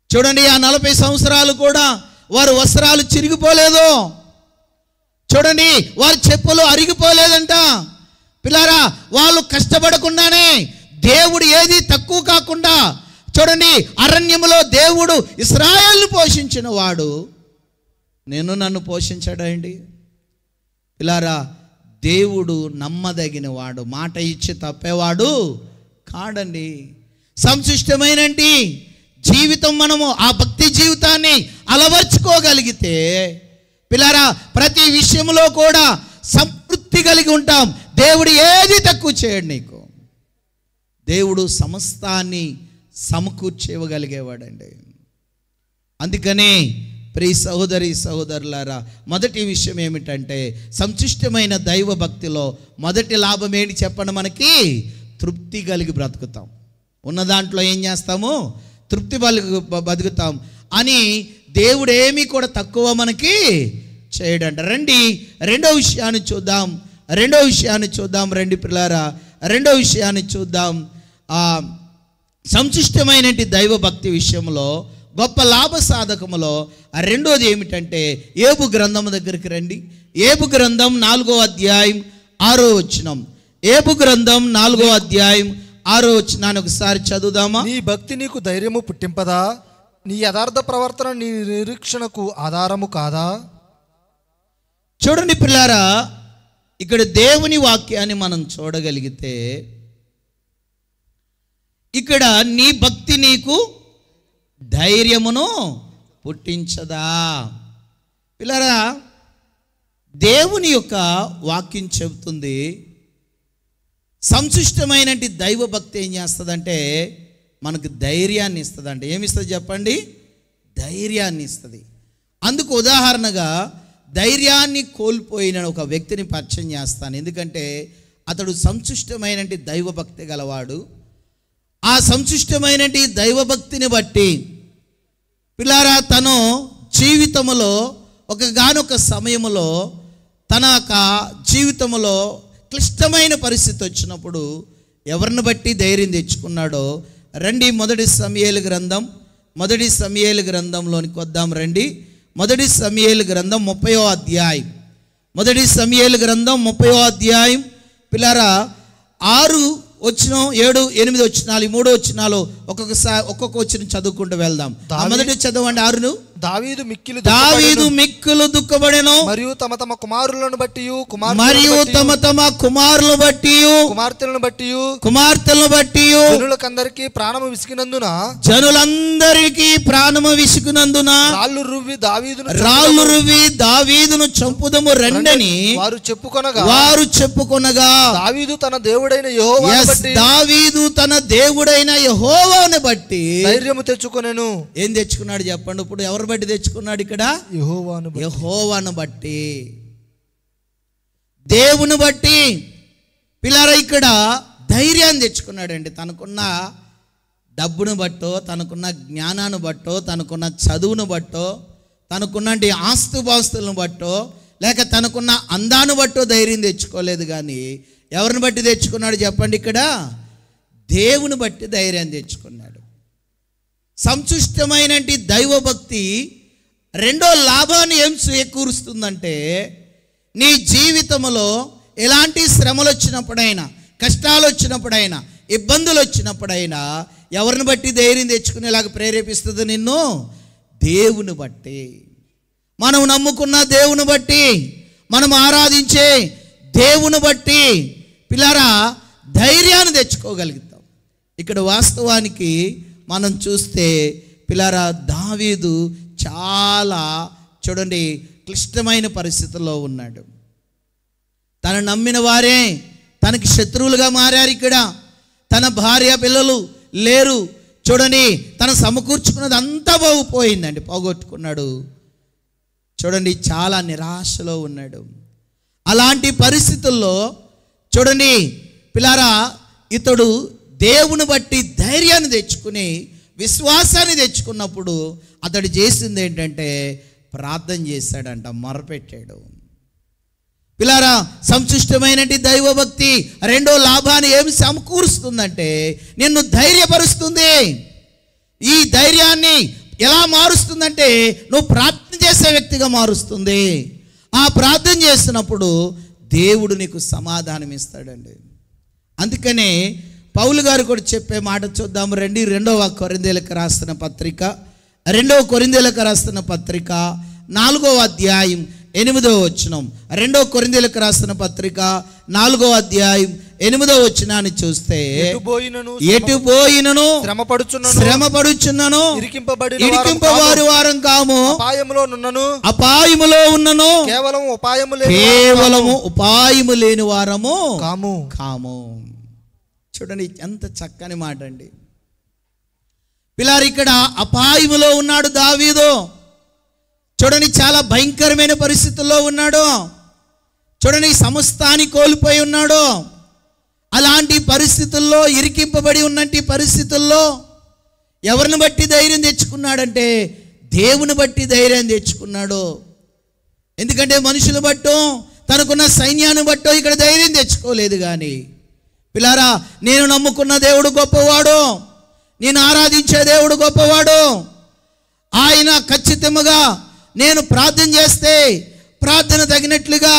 చూడండి, ఆ 40 సంవత్సరాలు కూడా వారు వస్త్రాలు చిరిగిపోలేదు. చూడండి, వారి చెప్పులు అరిగిపోలేదంట. పిల్లారా, వాళ్ళు కష్టపడకుండానే దేవుడు ఏది తక్కువ కాకుండా, చూడండి, అరణ్యములో దేవుడు ఇశ్రాయేలును పోషించిన వాడు నన్ను పోషించాడండి. పిల్లారా, దేవుడు నమ్మదగిన వాడు, మాట ఇచ్చి తప్పేవాడు కాడండి. సంశిష్టమైనటి జీవితం మనము ఆ భక్తి జీవితాన్ని అలవర్చుకోగలిగితే పిల్లారా, ప్రతి విషయంలో కూడా సంతృప్తి కలిగి ఉంటాం. దేవుడు ఏది తక్కువ చేయడు నీకు. దేవుడు సమస్తాన్ని సమకూర్చేయగలిగేవాడండి. అందుకనే ప్రియ సహోదరి సహోదరులారా, మొదటి విషయం ఏమిటంటే సంశిష్టమైన దైవ భక్తిలో మొదటి లాభం ఏంటి చెప్పండి? మనకి తృప్తి కలిగి బ్రతుకుతాం. ఉన్న దాంట్లో ఏం చేస్తాము? తృప్తి బతుకుతాం అని దేవుడు ఏమీ కూడా తక్కువ మనకి చేయడంట. రండి, రెండో విషయాన్ని చూద్దాం. రండి పిల్లారా, రెండో విషయాన్ని చూద్దాం. సంశిష్టమైనటి దైవ భక్తి విషయంలో గొప్ప లాభ సాధకములో రెండోది ఏమిటంటే ఏబు గ్రంథం దగ్గరికి రండి. ఏబు గ్రంథం 4వ అధ్యాయం 6వ వచనం. ఏబు గ్రంథం 4వ అధ్యాయం 6వ వచనాన్ని ఒకసారి చదువుదామా? నీ భక్తి నీకు ధైర్యము పుట్టింపదా? నీ యథార్థ ప్రవర్తన నీ నిరీక్షణకు ఆధారము కాదా? చూడండి పిల్లారా, ఇక్కడ దేవుని వాక్యాన్ని మనం చూడగలిగితే ఇక్కడ నీ భక్తి నీకు ధైర్యమును పుట్టించదా? పిల్లరా, దేవుని యొక్క వాక్యం చెబుతుంది, సంశిష్టమైన దైవభక్తి ఏం చేస్తుందంటే మనకు ధైర్యాన్ని ఇస్తుందంటే ఏమిస్తుంది చెప్పండి? ధైర్యాన్ని ఇస్తుంది. అందుకు ఉదాహరణగా ధైర్యాన్ని కోల్పోయిన ఒక వ్యక్తిని పరిచయం చేస్తాను. ఎందుకంటే అతడు సంశిష్టమైన దైవభక్తి గలవాడు. ఆ సంశిష్టమైన దైవభక్తిని బట్టి పిల్లారా తను జీవితంలో ఒకగానొక సమయంలో తన యొక్క జీవితంలో క్లిష్టమైన పరిస్థితి వచ్చినప్పుడు ఎవరిని బట్టి ధైర్యం తెచ్చుకున్నాడో రండి మొదటి సమూయేలు గ్రంథంలోనికి వద్దాం రండి. మొదటి సమూయేలు గ్రంథం 30వ అధ్యాయం. మొదటి సమూయేలు గ్రంథం 30వ అధ్యాయం పిల్లారా 6 వచనం 7 8 వచనాలు ఈ 3 వచనాలు ఒక్కొక్క వచనం చదువుకుంటూ వెళ్దాం. మొదటి చదవండి 6ను. దావీదు మిక్కిలు దుఃఖపడెను మరియు తమ తమ కుమారులను బట్టి కుమార్తెలను బట్టి జనులందరికీ ప్రాణము విసిగినందున రాళ్ళు రువ్వి దావీదును చంపుదము రెండని వారు చెప్పుకొనగా దావీదు తన దేవుడైన యెహోవాను బట్టి ధైర్యము తెచ్చుకొనెను. ఏం తెచ్చుకున్నాడు చెప్పండి? ఇప్పుడు ఎవరు బట్టి తెచ్చుకున్నాడు? ఇక్కడ యెహోవాను బట్టి, దేవుని బట్టి పిల్లారా ఇక్కడ ధైర్యాన్ని తెచ్చుకున్నాడండి. తనకున్న డబ్బును బట్టో, తనకున్న జ్ఞానాన్ని బట్టో, తనకున్న చదువును బట్టో, తనకున్న ఆస్తుపాస్తులను బట్టో, లేక తనకున్న అందాన్ని బట్టో ధైర్యం తెచ్చుకోలేదు. కానీ ఎవరిని బట్టి తెచ్చుకున్నాడు చెప్పండి? ఇక్కడ దేవుని బట్టి ధైర్యాన్ని తెచ్చుకున్నాడు. సంశిష్టమైన దైవభక్తి రెండో లాభాన్ని ఏం చేకూరుస్తుందంటే నీ జీవితంలో ఎలాంటి శ్రమలు వచ్చినప్పుడైనా, కష్టాలు వచ్చినప్పుడైనా, ఇబ్బందులు వచ్చినప్పుడైనా ఎవరిని బట్టి ధైర్యం తెచ్చుకునేలాగా ప్రేరేపిస్తుంది? నిన్ను దేవుని బట్టి, మనం నమ్ముకున్న దేవుని బట్టి, మనం ఆరాధించే దేవుని బట్టి పిల్లారా ధైర్యాన్ని తెచ్చుకోగలుగుతాం. ఇక్కడ వాస్తవానికి మనం చూస్తే పిల్లారా దావీదు చాలా చూడండి క్లిష్టమైన పరిస్థితుల్లో ఉన్నాడు. తను నమ్మిన వారే తనకి శత్రువులుగా మారారు. ఇక్కడ తన భార్య పిల్లలు లేరు. చూడండి తను సమకూర్చుకున్నది అంతా పోయిందండి, పోగొట్టుకున్నాడు. చూడండి చాలా నిరాశలో ఉన్నాడు. అలాంటి పరిస్థితుల్లో చూడండి పిల్లారా ఇతడు దేవుని బట్టి ధైర్యాన్ని తెచ్చుకుని విశ్వాసాన్ని తెచ్చుకున్నప్పుడు అతడు చేసింది ఏంటంటే ప్రార్థన చేశాడంట, మొరపెట్టాడు. పిల్లారా సంశిష్టమైన దైవభక్తి రెండో లాభాన్ని ఏమి సమకూరుస్తుందంటే నిన్ను ధైర్యపరుస్తుంది. ఈ ధైర్యాన్ని ఎలా మారుస్తుందంటే నువ్వు ప్రార్థన చేసే వ్యక్తిగా మారుస్తుంది. ఆ ప్రార్థన చేస్తున్నప్పుడు దేవుడు నీకు సమాధానం ఇస్తాడండి. అందుకనే పౌలు గారు కూడా చెప్పే మాట చూద్దాము రండి. 2వ కొరింథీయులకు రాసిన పత్రిక 4వ అధ్యాయం 8వ వచనం. 2వ కొరింథీయులకు రాసిన పత్రిక 4వ అధ్యాయం 8వ వచనాన్ని చూస్తే ఎటు పోయినను శ్రమపడుచున్నను ఇరికింపబడి వారం కాము, అపాయములో ఉన్నను కేవలము ఉపాయము లేని వారము కాము. చూడండి ఎంత చక్కని మాట అండి. పిల్లారు ఇక్కడ అపాయములో ఉన్నాడు దావీదు. చూడండి చాలా భయంకరమైన పరిస్థితుల్లో ఉన్నాడు. చూడండి సమస్తాన్ని కోల్పోయి ఉన్నాడు. అలాంటి పరిస్థితుల్లో ఇరికింపబడి ఉన్నంటి పరిస్థితుల్లో ఎవరిని బట్టి ధైర్యం తెచ్చుకున్నాడంటే దేవుని బట్టి ధైర్యం తెచ్చుకున్నాడు. ఎందుకంటే మనుషులు బట్టో తనకున్న సైన్యాన్ని బట్టో ఇక్కడ ధైర్యం తెచ్చుకోలేదు. కానీ పిల్లారా నేను నమ్ముకున్న దేవుడు గొప్పవాడు, నేను ఆరాధించే దేవుడు గొప్పవాడు. ఆయన ఖచ్చితంగా నేను ప్రార్థన చేస్తే ప్రార్థన తగినట్లుగా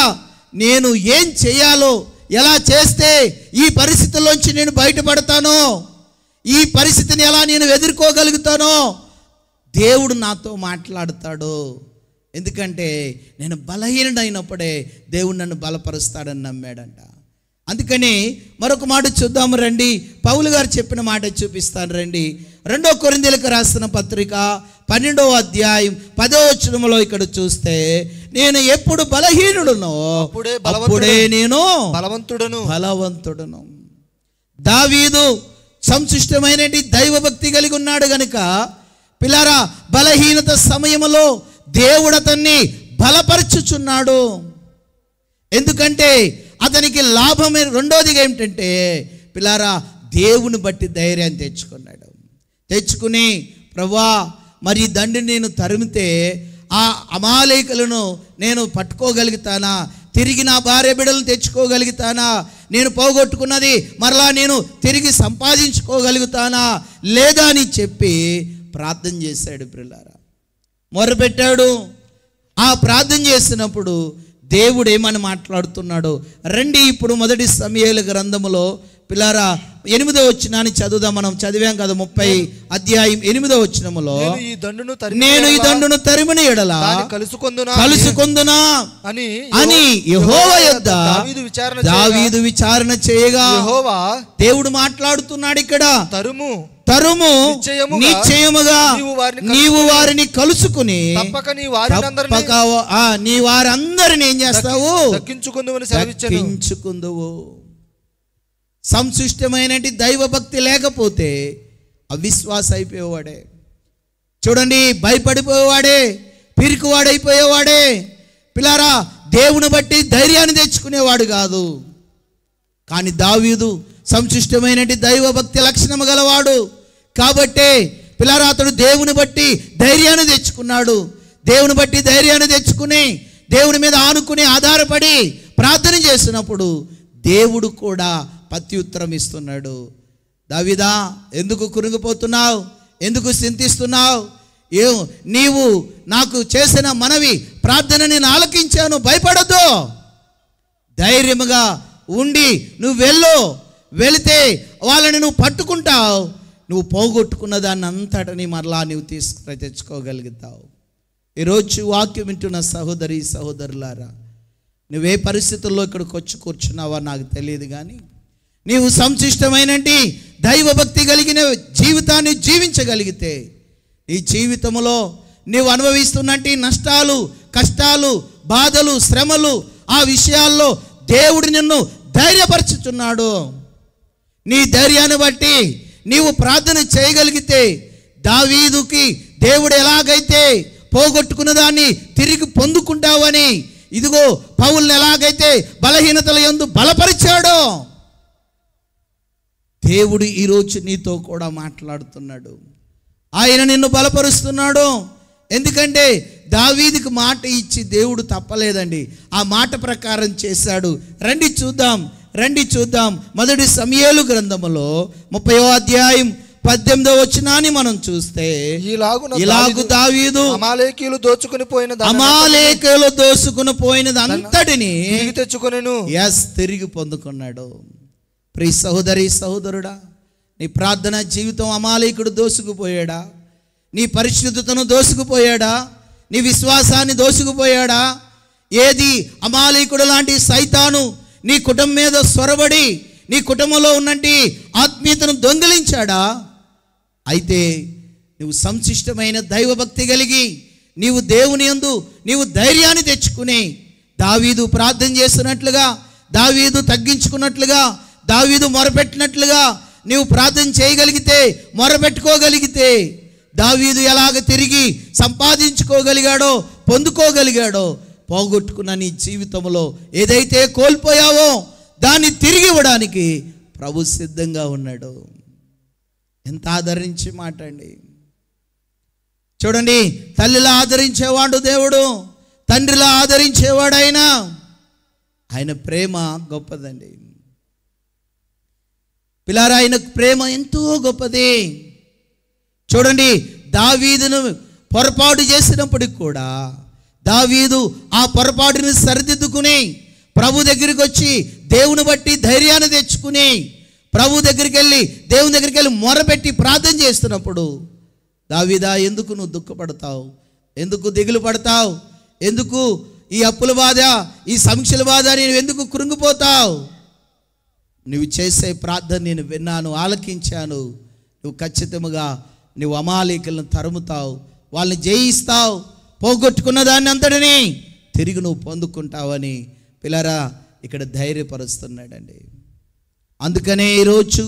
నేను ఏం చేయాలో, ఎలా చేస్తే ఈ పరిస్థితుల్లోంచి నేను బయటపడతానో, ఈ పరిస్థితిని ఎలా నేను ఎదుర్కోగలుగుతానో దేవుడు నాతో మాట్లాడతాడు. ఎందుకంటే నేను బలహీనుడైనప్పుడే దేవుడు నన్ను బలపరుస్తాడని నమ్మాడంట. అందుకని మరొక మాట చూద్దాము రండి. పౌలు గారు చెప్పిన మాట చూపిస్తాను రండి. 2వ కొరింథీయులకు రాసిన పత్రిక 12వ అధ్యాయం 10వ వచనంలో ఇక్కడ చూస్తే నేను ఎప్పుడు బలహీనుడునో అప్పుడే నేను బలవంతుడను. దావీదు సంశిష్టమైన దైవభక్తి కలిగి ఉన్నాడు గనుక పిల్లారా, బలహీనత సమయంలో దేవుడు అతన్ని బలపరచుచున్నాడు. ఎందుకంటే అతనికి లాభమే. రెండోదిగా ఏమిటంటే పిల్లారా, దేవుని బట్టి ధైర్యాన్ని తెచ్చుకున్నాడు. తెచ్చుకుని ప్రభువా, మరి దండ్రిని నేను తరిమితే ఆ అమాలేకులను నేను పట్టుకోగలుగుతానా? తిరిగి నా భార్య బిడ్డలను తెచ్చుకోగలుగుతానా? నేను పోగొట్టుకున్నది మరలా నేను తిరిగి సంపాదించుకోగలుగుతానా లేదా అని చెప్పి ప్రార్థన చేశాడు. పిల్లారా, మొరపెట్టాడు. ఆ ప్రార్థన చేసినప్పుడు దేవుడు ఏమని మాట్లాడుతున్నాడు రండి ఇప్పుడు మొదటి సమూయేలు గ్రంథములో పిల్లారా 8వ వచనాన్ని చదువుదాం. మనం చదివాం కదా 30 అధ్యాయం 8వ వచనములో, నేను ఈ దండును తరిమిన ఎడల కలుసుకొందునా అని యెహోవా యొద్ద దావీదు విచారణ చేయగా, దేవుడు మాట్లాడుతున్నాడు ఇక్కడ, తరుము నిశ్చయముగా నీవు వారిని కలుసుకుని నీ వారందరిని ఏం చేస్తావు? దక్కించుకుందువు. సంశిష్టమైన దైవభక్తి లేకపోతే అవిశ్వాస అయిపోయేవాడే. చూడండి, భయపడిపోయేవాడే, పిరికివాడైపోయేవాడే. పిల్లారా, దేవుని బట్టి ధైర్యాన్ని తెచ్చుకునేవాడు కాదు. కానీ దావీదు సంశిష్టమైన దైవభక్తి లక్షణము గలవాడు కాబట్టే పిల్లారా, అతడు దేవుని బట్టి ధైర్యాన్ని తెచ్చుకున్నాడు. దేవుని బట్టి ధైర్యాన్ని తెచ్చుకుని దేవుని మీద ఆనుకుని ఆధారపడి ప్రార్థన చేసినప్పుడు దేవుడు కూడా ప్రత్యుత్తరం ఇస్తున్నాడు. దావీదా, ఎందుకు కురింగిపోతున్నావు? ఎందుకు చింతిస్తున్నావు? నీవు నాకు చేసిన మనవి ప్రార్థన నేను ఆలకించాను, భయపడద్దు, ధైర్యముగా ఉండి నువ్వు వెళితే వాళ్ళని నువ్వు పట్టుకుంటావు, నువ్వు పోగొట్టుకున్న దాన్ని అంతటని మరలా నువ్వు తెచ్చుకోగలుగుతావు. ఈరోజు వాక్యం వింటున్న సహోదరి సహోదరులారా, నువ్వే పరిస్థితుల్లో ఇక్కడికి వచ్చి కూర్చున్నావో నాకు తెలియదు, కానీ నీవు సంశిష్టమైన దైవభక్తి కలిగిన జీవితాన్ని జీవించగలిగితే ఈ జీవితంలో నీవు అనుభవిస్తున్నట్టు నష్టాలు, కష్టాలు, బాధలు, శ్రమలు, ఆ విషయాల్లో దేవుడు నిన్ను ధైర్యపరచుచున్నాడు. నీ ధైర్యాన్ని బట్టి నీవు ప్రార్థన చేయగలిగితే దావీదుకి దేవుడు ఎలాగైతే పోగొట్టుకున్న దాన్ని తిరిగి పొందుకుంటావని, ఇదిగో పౌలుని ఎలాగైతే బలహీనతల యందు బలపరిచాడో దేవుడు ఈరోజు నీతో కూడా మాట్లాడుతున్నాడు. ఆయన నిన్ను బలపరుస్తున్నాడు. ఎందుకంటే దావీదుకు మాట ఇచ్చి దేవుడు తప్పలేదండి, ఆ మాట ప్రకారం చేశాడు. రండి చూద్దాం మొదటి సమూయేలు గ్రంథములో 30వ అధ్యాయం 18వ వచనాన్ని మనం చూస్తే, ఇలాగు దావీదు అమాలేకీయులు దోచుకుని పోయినది అంతటిని తిరిగి పొందుకున్నాడు. ప్రియ సహోదరి సహోదరుడా, నీ ప్రార్థన జీవితం అమాలేకుడు దోసుకుపోయాడా? నీ పరిశుద్ధతను దోసుకుపోయాడా? నీ విశ్వాసాన్ని దోసుకుపోయాడా? ఏది అమాలేకుడు లాంటి సైతాను నీ కుటుంబం మీద సొరబడి నీ కుటుంబంలో ఉన్నంటి ఆత్మీయతను దొంగిలించాడా? అయితే నువ్వు సంశిష్టమైన దైవభక్తి కలిగి నీవు దేవుని యందు నీవు ధైర్యాన్ని తెచ్చుకుని దావీదు ప్రార్థన చేస్తున్నట్లుగా, దావీదు తగ్గించుకున్నట్లుగా, దావీదు మొరపెట్టినట్లుగా నీవు ప్రార్థన చేయగలిగితే, మొరపెట్టుకోగలిగితే దావీదు ఎలాగ తిరిగి సంపాదించుకోగలిగాడో, పొందుకోగలిగాడో, పోగొట్టుకున్న నీ జీవితంలో ఏదైతే కోల్పోయావో దాన్ని తిరిగి ఇవ్వడానికి ప్రభు సిద్ధంగా ఉన్నాడు. ఎంత ఆదరించి మాట అండి. చూడండి, తల్లిలా ఆదరించేవాడు దేవుడు, తండ్రిలా ఆదరించేవాడు ఆయన ప్రేమ గొప్పదండి. పిల్లారా, ఆయన ప్రేమ ఎంతో గొప్పది. చూడండి, దావీదును పొరపాటు చేసినప్పటికి కూడా దావీదు ఆ పొరపాటుని సరిదిద్దుకుని ప్రభు దగ్గరికి వచ్చి దేవుని బట్టి ధైర్యాన్ని తెచ్చుకుని ప్రభు దగ్గరికి వెళ్ళి దేవుని దగ్గరికి వెళ్ళి మొరపెట్టి ప్రార్థన చేస్తున్నప్పుడు, దావీదా, ఎందుకు నువ్వు దుఃఖపడతావు? ఎందుకు దిగులు పడతావు? ఎందుకు ఈ అప్పుల బాధ, ఈ సమస్యల బాధ నేను ఎందుకు కృంగిపోతావు? నువ్వు చేసే ప్రార్థన నేను విన్నాను, ఆలకించాను. నువ్వు ఖచ్చితంగా నువ్వు అమాలేకులను తరుముతావు, వాళ్ళని జయిస్తావు, పోగొట్టుకున్న దాన్ని అంతటిని తిరిగి నువ్వు పొందుకుంటావని పిల్లరా ఇక్కడ ధైర్యపరుస్తున్నాడండి. అందుకనే ఈరోజు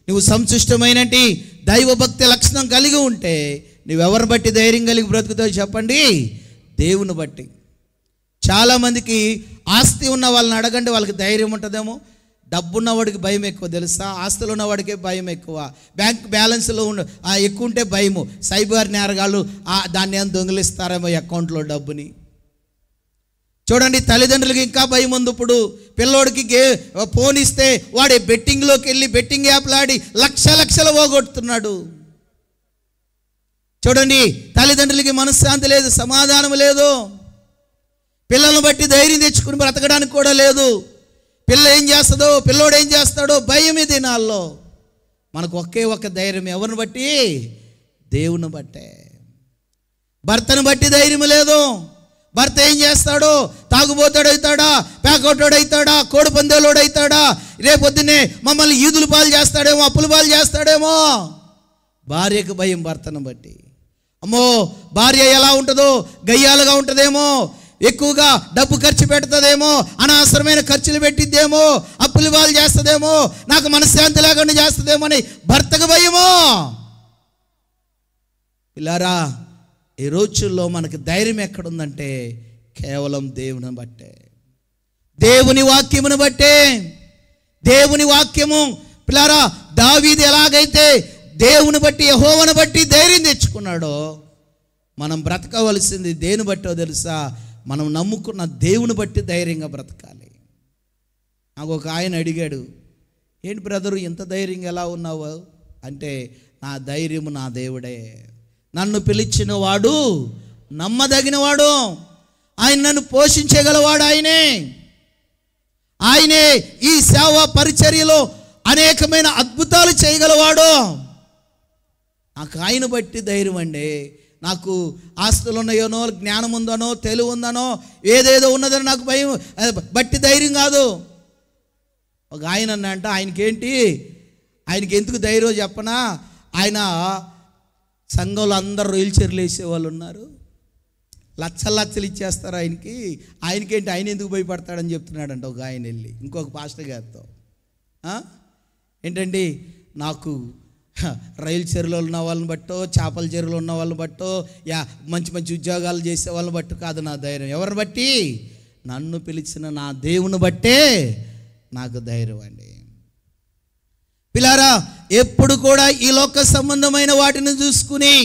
నువ్వు సంశిష్టమైనటి దైవభక్తి లక్షణం కలిగి ఉంటే నువ్వెవరిని బట్టి ధైర్యం కలిగి బ్రతుకుతావు చెప్పండి? దేవుని బట్టి. చాలామందికి ఆస్తి ఉన్న వాళ్ళని అడగండి, వాళ్ళకి ధైర్యం ఉంటుందేమో. డబ్బున్నవాడికి భయం ఎక్కువ తెలుసా? ఆస్తులు ఉన్నవాడికే భయం ఎక్కువ. బ్యాంక్ బ్యాలెన్స్లో ఎక్కువ ఉంటే భయము. సైబర్ నేరగాళ్ళు దాన్ని ఏం దొంగిలిస్తారేమో అకౌంట్లో డబ్బుని. చూడండి, తల్లిదండ్రులకి ఇంకా భయం ఉంది. ఇప్పుడు పిల్లోడికి ఫోన్ ఇస్తే వాడే బెట్టింగ్లోకి వెళ్ళి బెట్టింగ్ యాప్లాడి లక్షలు పోగొడుతున్నాడు. చూడండి, తల్లిదండ్రులకి మనశ్శాంతి లేదు, సమాధానం లేదు. పిల్లలను బట్టి ధైర్యం తెచ్చుకుని బ్రతకడానికి కూడా లేదు. పిల్ల ఏం చేస్తుందో, పిల్లోడు ఏం చేస్తాడో భయం ఈ దినాల్లో. మనకు ఒకే ఒక ధైర్యం, ఎవరిని బట్టి? దేవుని బట్టే. భర్తను బట్టి ధైర్యం లేదు. భర్త ఏం చేస్తాడో, తాగుబోతాడు అవుతాడా, పేకొట్టాడు అవుతాడా, కోడి పందేలోడు అవుతాడా, రేపొద్దునే మమ్మల్ని ఈదులు పాలు చేస్తాడేమో, అప్పుల పాలు చేస్తాడేమో. భార్యకు భయం భర్తను బట్టి. అమ్మో, భార్య ఎలా ఉంటుందో, గయ్యాలుగా ఉంటుందేమో, ఎక్కువగా డబ్బు ఖర్చు పెడుతుందేమో, అనవసరమైన ఖర్చులు పెట్టిద్దేమో, అప్పులు పాలు చేస్తుందేమో, నాకు మనశ్శాంతి లేకుండా చేస్తుందేమో అని భర్తకు భయమో. పిల్లారా, ఈ రోజుల్లో మనకు ధైర్యం ఎక్కడుందంటే కేవలం దేవుని బట్టే, దేవుని వాక్యమును బట్టే. దేవుని వాక్యము పిల్లారా, దావీదు ఎలాగైతే దేవుని బట్టి, యెహోవాను బట్టి ధైర్యం తెచ్చుకున్నాడో, మనం బ్రతకవలసింది దేని బట్టో తెలుసా? మనం నమ్ముకున్న దేవుని బట్టి ధైర్యంగా బ్రతకాలి. నాకు ఒక ఆయన అడిగాడు, ఏంటి బ్రదరు ఇంత ధైర్యంగా ఎలా ఉన్నావు అంటే, నా ధైర్యము నా దేవుడే. నన్ను పిలిచిన వాడు నమ్మదగినవాడు, ఆయన నన్ను పోషించగలవాడు ఆయనే ఈ సేవా పరిచర్యలో అనేకమైన అద్భుతాలు చేయగలవాడు. నాకు ఆయన బట్టి ధైర్యం అండి. నాకు ఆస్తులు ఉన్నాయోనో, జ్ఞానం ఉందనో, తెలివి ఉందనో, ఏదేదో ఉన్నదనో నాకు భయం బట్టి ధైర్యం కాదు. ఒక ఆయన అన్నంట, ఆయనకి ఎందుకు ధైర్యం చెప్పనా? ఆయన సంఘంలో అందరూ రైలు చీరలు వేసేవాళ్ళు ఉన్నారు, లచ్చలు ఇచ్చేస్తారు ఆయనకేంటి, ఆయన ఎందుకు భయపడతాడని చెప్తున్నాడంట ఒక ఆయన వెళ్ళి ఇంకొక పాస్టర్ గారితో. ఏంటండి, నాకు రైలు చెరువులో ఉన్న వాళ్ళని బట్టో, చేపల చెరువులో ఉన్న వాళ్ళని బట్టో, మంచి మంచి ఉద్యోగాలు చేసే వాళ్ళని బట్టు కాదు నా ధైర్యం. ఎవరిని బట్టి? నన్ను పిలిచిన నా దేవుని బట్టే నాకు ధైర్యం అండి. పిల్లారా, ఎప్పుడు కూడా ఈ లోక సంబంధమైన వాటిని చూసుకుని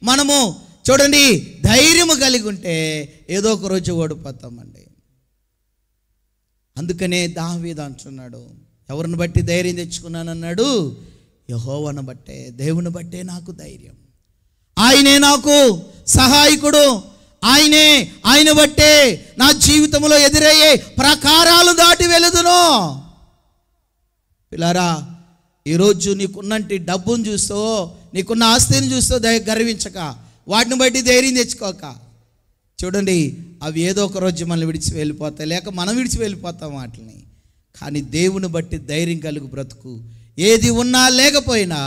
మనము చూడండి ధైర్యము కలిగి ఉంటే ఏదో ఒక రోజు ఓడిపోతామండి. అందుకనే దావీదు అంటున్నాడు, ఎవరిని బట్టి ధైర్యం తెచ్చుకున్నానన్నాడు? యెహోవాను బట్టే, దేవుని బట్టే నాకు ధైర్యం. ఆయనే నాకు సహాయకుడు, ఆయన బట్టే నా జీవితంలో ఎదురయ్యే ప్రాకారాలు దాటి వెళుదును. పిల్లారా, ఈరోజు నీకున్నంటి డబ్బును చూస్తూ, నీకున్న ఆస్తిని చూస్తూ గర్వించక, వాటిని బట్టి ధైర్యం తెచ్చుకోక. చూడండి, అవి ఏదో ఒక రోజు మనల్ని విడిచి వెళ్ళిపోతాయి, లేక మనం విడిచి వెళ్ళిపోతాం వాటిని. కానీ దేవుని బట్టి ధైర్యం కలుగు బ్రతుకు. ఏది ఉన్నా లేకపోయినా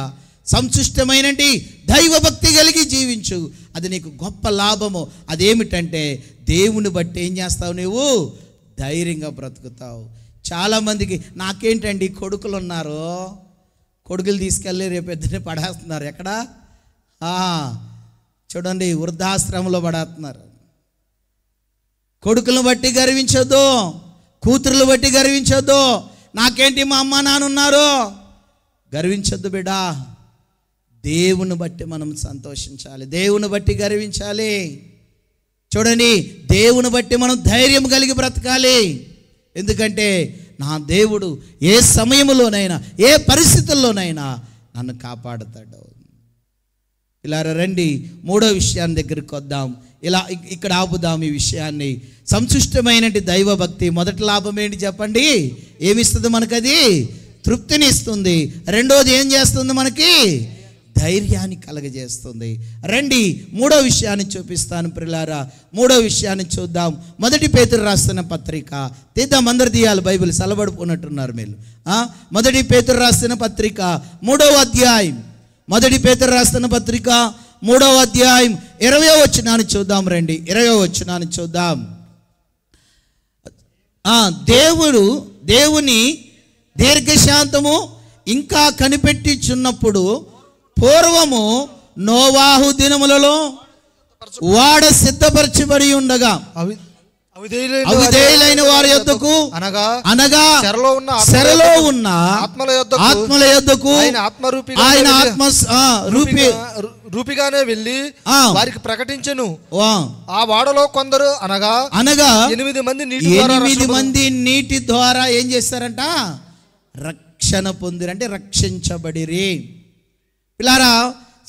సంతుష్టమైనటి దైవభక్తి కలిగి జీవించు, అది నీకు గొప్ప లాభము. అదేమిటంటే దేవుని బట్టి ఏం చేస్తావు? నువ్వు ధైర్యంగా బ్రతుకుతావు. చాలామందికి నాకేంటండి కొడుకులు ఉన్నారు, కొడుకులు తీసుకెళ్ళి రేపు ఎద్దునే పడేస్తున్నారు. ఎక్కడ? చూడండి, వృద్ధాశ్రమంలో పడేస్తున్నారు. కొడుకులను బట్టి గర్వించొద్దు, కూతురులు బట్టి గర్వించొద్దు. నాకేంటి మా అమ్మ నాన్న ఉన్నారు, గర్వించొద్దు బిడ్డా. దేవుని బట్టి మనం సంతోషించాలి, దేవుని బట్టి గర్వించాలి. చూడండి, దేవుని బట్టి మనం ధైర్యం కలిగి బ్రతకాలి. ఎందుకంటే నా దేవుడు ఏ సమయంలోనైనా, ఏ పరిస్థితుల్లోనైనా నన్ను కాపాడుతాడు. ఇలా రండి, మూడో విషయాన్ని దగ్గరికి వద్దాం. ఇక్కడ ఆపుదాం ఈ విషయాన్ని. సంతుష్టమైనటి దైవభక్తి మొదటి లాభం ఏంటి చెప్పండి? ఏమిస్తుంది మనకది? తృప్తిని ఇస్తుంది. రెండోది ఏం చేస్తుంది? మనకి ధైర్యాన్ని కలగజేస్తుంది. రండి, మూడో విషయాన్ని చూపిస్తాను ప్రియులారా. మూడో విషయాన్ని చూద్దాం. మొదటి పేతురు రాసిన పత్రిక తీద్దాం. అందరు తీయాలి, బైబిల్ సలబడుకున్నట్టున్నారు మీరు. మొదటి పేతురు రాసిన పత్రిక 3వ అధ్యాయం. మొదటి పేతురు రాసిన పత్రిక 3వ అధ్యాయం 20వ వచనాన్ని చూద్దాం. రండి, 20వ వచనాన్ని చూద్దాం. దేవుని దీర్ఘశాంతము ఇంకా కనిపెట్టిచున్నప్పుడు పూర్వము నోవాహు దినములలో వాడ సిద్ధపరచబడి ఉండగా అవిధేయులైన వారి యొద్దకు అనగా చెరలో ఉన్న ఆత్మల యొద్దకు ఆయన రూపిగానే వెళ్ళి వారికి ప్రకటించెను. ఆ వాడలో కొందరు అనగా 8 మంది నీటి ద్వారా ఏం చేస్తారంట? రక్షణ పొందిరు, అంటే రక్షించబడిరి. పిల్లారా,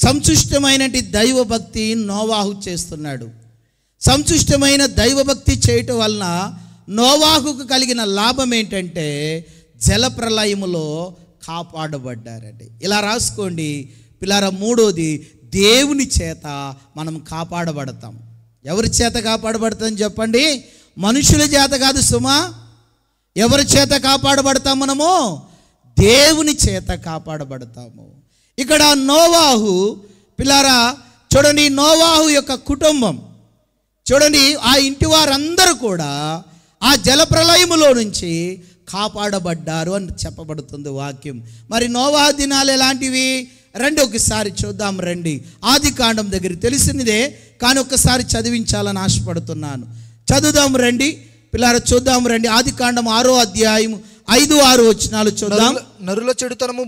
సంతుష్టమైన దైవభక్తి నోవాహు చేస్తున్నాడు. సంతుష్టమైన దైవభక్తి చేయటం వలన నోవాహుకు కలిగిన లాభం ఏంటంటే జలప్రలయములో కాపాడబడ్డారండి. ఇలా రాసుకోండి పిల్లారా. మూడోది, దేవుని చేత మనం కాపాడబడతాం. ఎవరి చేత కాపాడబడతాం చెప్పండి? మనుషుల చేత కాదు సుమా. ఎవరి చేత కాపాడబడతాం మనము? దేవుని చేత కాపాడబడతాము. ఇక్కడ నోవాహు పిల్లారా చూడండి, నోవాహు యొక్క కుటుంబం చూడండి, ఆ ఇంటి వారందరూ కూడా ఆ జలప్రలయములో నుంచి కాపాడబడ్డారు అని చెప్పబడుతుంది వాక్యం. మరి నోవాహు దినాలు ఎలాంటివి? రండి ఒకసారి చూద్దాం. రండి, ఆది కాండం దగ్గర తెలిసినదే కానీ ఒక్కసారి చదివించాలని ఆశపడుతున్నాను. చదువుదాం రండి పిల్లారా, చూద్దాం రండి. ఆది కాండం 6వ అధ్యాయం 5-6 వచనాలు చూద్దాం. నరుల చెడుతనము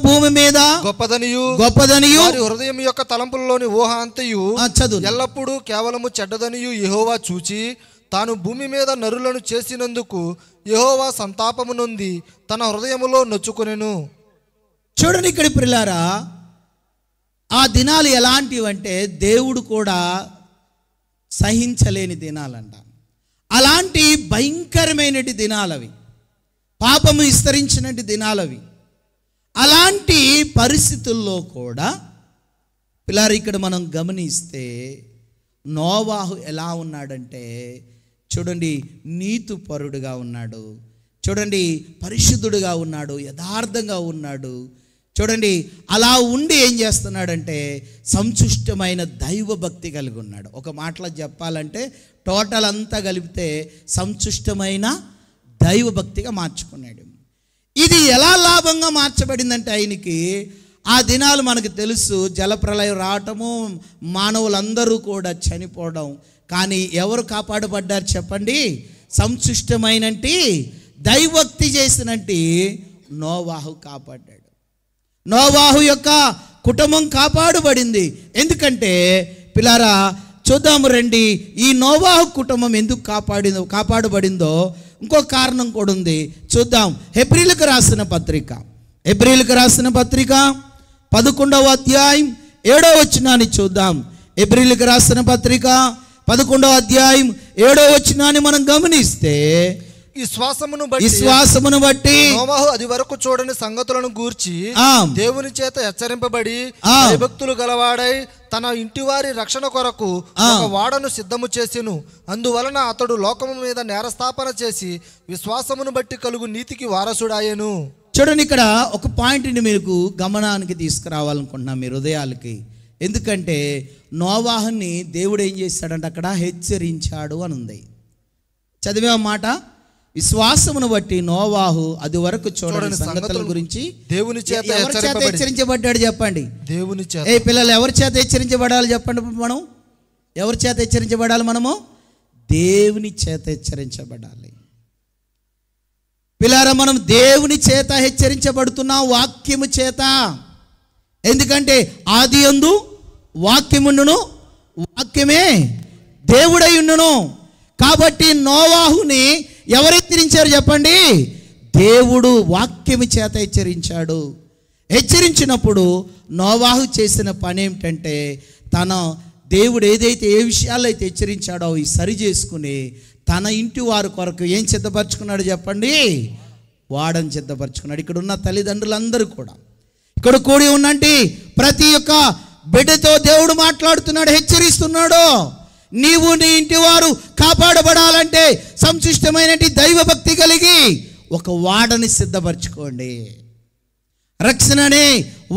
భూమి మీద గొప్పదనియు వారి హృదయం యొక్క తలంపులలోని ఊహ అంతయు ఎల్లప్పుడూ కేవలము చెడ్డదనియు యెహోవా చూచి తాను భూమి మీద నరులను చేసినందుకు యెహోవా సంతాపము నొంది తన హృదయములో నొచ్చుకొనెను. చూడండి ఇక్కడ పిల్లారా, ఆ దినాలు ఎలాంటివంటే దేవుడు కూడా సహించలేని దినాలంట. అలాంటి భయంకరమైన దినాలవి, పాపము విస్తరించినట్టు దినాలవి. అలాంటి పరిస్థితుల్లో కూడా పిల్లారు ఇక్కడ మనం గమనిస్తే నోవాహు ఎలా ఉన్నాడంటే చూడండి, నీతిపరుడుగా ఉన్నాడు. చూడండి, పరిశుద్ధుడుగా ఉన్నాడు, యథార్థంగా ఉన్నాడు. చూడండి, అలా ఉండి ఏం చేస్తున్నాడంటే సంతుష్టమైన దైవభక్తి కలిగి ఉన్నాడు. ఒక మాటలో చెప్పాలంటే టోటల్ అంతా కలిపితే సంతుష్టమైన దైవభక్తిగా మార్చుకున్నాడు. ఇది ఎలా లాభంగా మార్చబడిందంటే ఆయనకి ఆ దినాలు మనకు తెలుసు, జలప్రలయం రావటము, మానవులందరూ కూడా చనిపోవడం. కానీ ఎవరు కాపాడబడ్డారు చెప్పండి? సంతుష్టమైనటి దైవభక్తి చేసినట్టు నోవాహు కాపాడాడు. నోవాహు యొక్క కుటుంబం కాపాడబడింది. ఎందుకంటే పిల్లారా చూద్దాము రండి, ఈ నోవాహు కుటుంబం ఎందుకు కాపాడబడిందో ఇంకో కారణం కూడా ఉంది. చూద్దాం. హెబ్రీయులకు రాసిన పత్రిక 11వ అధ్యాయం 7వ వచనాన్ని చూద్దాం. హెబ్రీయులకు రాసిన పత్రిక 11వ అధ్యాయం 7వ వచనాన్ని మనం గమనిస్తే, విశ్వాసమును బట్టి నోవాహు అది వరకు చూడని సంగతులను గూర్చి దేవుని చేత హెచ్చరింపబడి భక్తులు గలవాడై తన ఇంటివారి రక్షణ కొరకు ఒక వాడను సిద్ధము చేసెను. అందువలన అతడు లోకము మీద నేరస్థాపన చేసి విశ్వాసమును బట్టి కలుగు నీతికి వారసుడాయెను. చూడండి, ఇక్కడ ఒక పాయింట్ని మీకు గమనానికి తీసుకురావాలనుకుంటున్నాం మీ హృదయాలకి. ఎందుకంటే నోవాహుని దేవుడు ఏం చేశాడంటే అక్కడ హెచ్చరించాడు అని ఉంది. చదివే మాట, విశ్వాసమును బట్టి నోవాహు అది వరకు చూడని సంగతుల గురించి దేవుని చేత హెచ్చరించబడ్డాడు. చెప్పండి, దేవుని చేత. పిల్లలు ఎవరి చేత హెచ్చరించబడాలి చెప్పండి? మనం ఎవరి చేత హెచ్చరించబడాలి? మనము దేవుని చేత హెచ్చరించబడాలి. పిల్లారా, మనం దేవుని చేత హెచ్చరించబడుతున్నాం, వాక్యము చేత. ఎందుకంటే ఆది యందు వాక్యముండును, వాక్యమే దేవుడై ఉండును. కాబట్టి నోవాహుని ఎవరు హెచ్చరించారు చెప్పండి? దేవుడు వాక్యము చేత హెచ్చరించాడు. హెచ్చరించినప్పుడు నోవాహు చేసిన పని ఏమిటంటే తన దేవుడు ఏదైతే ఏ విషయాల్లో అయితే హెచ్చరించాడో అవి సరి చేసుకుని తన ఇంటి వారి కొరకు ఏం సిద్ధపరచుకున్నాడు చెప్పండి? వాడని సిద్ధపరచుకున్నాడు. ఇక్కడ ఉన్న తల్లిదండ్రులందరూ కూడా, ఇక్కడ కూడి ఉన్నంటి ప్రతి ఒక్క బిడ్డతో దేవుడు మాట్లాడుతున్నాడు, హెచ్చరిస్తున్నాడు. నీవు నీ ఇంటి వారు కాపాడబడాలంటే సంశిష్టమైన దైవభక్తి కలిగి ఒక వాడని సిద్ధపరచుకోండి. రక్షణనే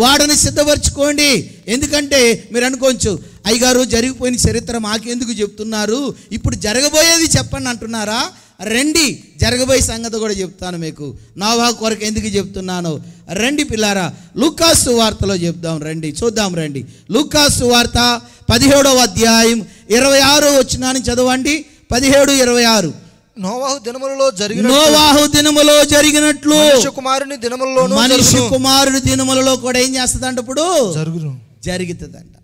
వాడని సిద్ధపరచుకోండి. ఎందుకంటే మీరు అనుకోవచ్చు, అయ్యగారు జరిగిపోయిన చరిత్ర మాకెందుకు చెప్తున్నారు, ఇప్పుడు జరగబోయేది చెప్పండి అంటున్నారా? రండి, జరగబోయే సంగతి కూడా చెప్తాను మీకు. నోవాహు కొరకు ఎందుకు చెప్తున్నాను రండి పిల్లారా. లూకాసు సువార్తలో చెప్దాం రండి, చూద్దాం రండి. లూకాసు సువార్త 17వ అధ్యాయం 26వ వచనాన్ని చదవండి. 17:26. నోవాహు దినములలో జరిగినట్లు మనుష్య కుమారుని దినములలో కూడా ఏం చేస్తుందంట ఇప్పుడు జరుగుతుందంట.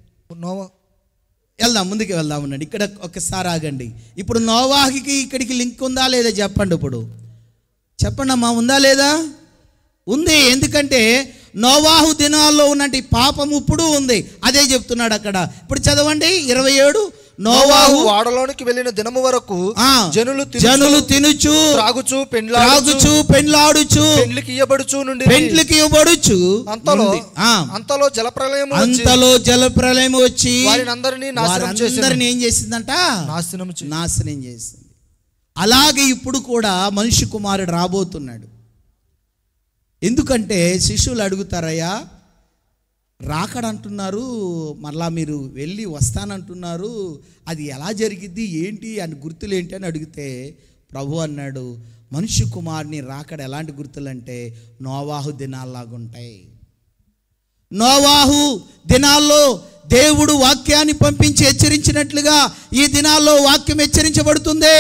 వెళ్దాం, ముందుకు వెళ్దాం. ఉండండి, ఇక్కడ ఒక్కసారి ఆగండి. ఇప్పుడు నోవాహుకి ఇక్కడికి లింక్ ఉందా లేదా చెప్పండి. ఇప్పుడు చెప్పండి అమ్మా, ఉందా లేదా? ఉంది. ఎందుకంటే నోవాహు దినాల్లో ఉన్నట్టు పాపం ఇప్పుడు ఉంది, అదే చెప్తున్నాడు అక్కడ. ఇప్పుడు చదవండి 27. నోవాహు వాడలోనికి వెళ్ళిన దినము వరకు జనులు తినుచు త్రాగుచు పెండ్లాడుచు పెండ్లికి ఇవ్వబడుచు అంతలో జలప్రలయం వచ్చి వారందరినీ ఏం చేసిందంట? నాశనం చేసింది. అలాగే ఇప్పుడు కూడా మనిషి కుమారుడు రాబోతున్నాడు. ఎందుకంటే శిష్యులు అడుగుతారయ్యా, రాకడంటున్నారు, మరలా మీరు వెళ్ళి వస్తానంటున్నారు, అది ఎలా జరిగిద్ది ఏంటి అని గుర్తులు ఏంటి అని అడిగితే ప్రభు అన్నాడు, మనిషి కుమారుని రాకడ ఎలాంటి గుర్తులంటే నోవాహు దినాల్లాగుంటాయి. నోవాహు దినాల్లో దేవుడు వాక్యాన్ని పంపించి హెచ్చరించినట్లుగా ఈ దినాల్లో వాక్యం హెచ్చరించబడుతుంది.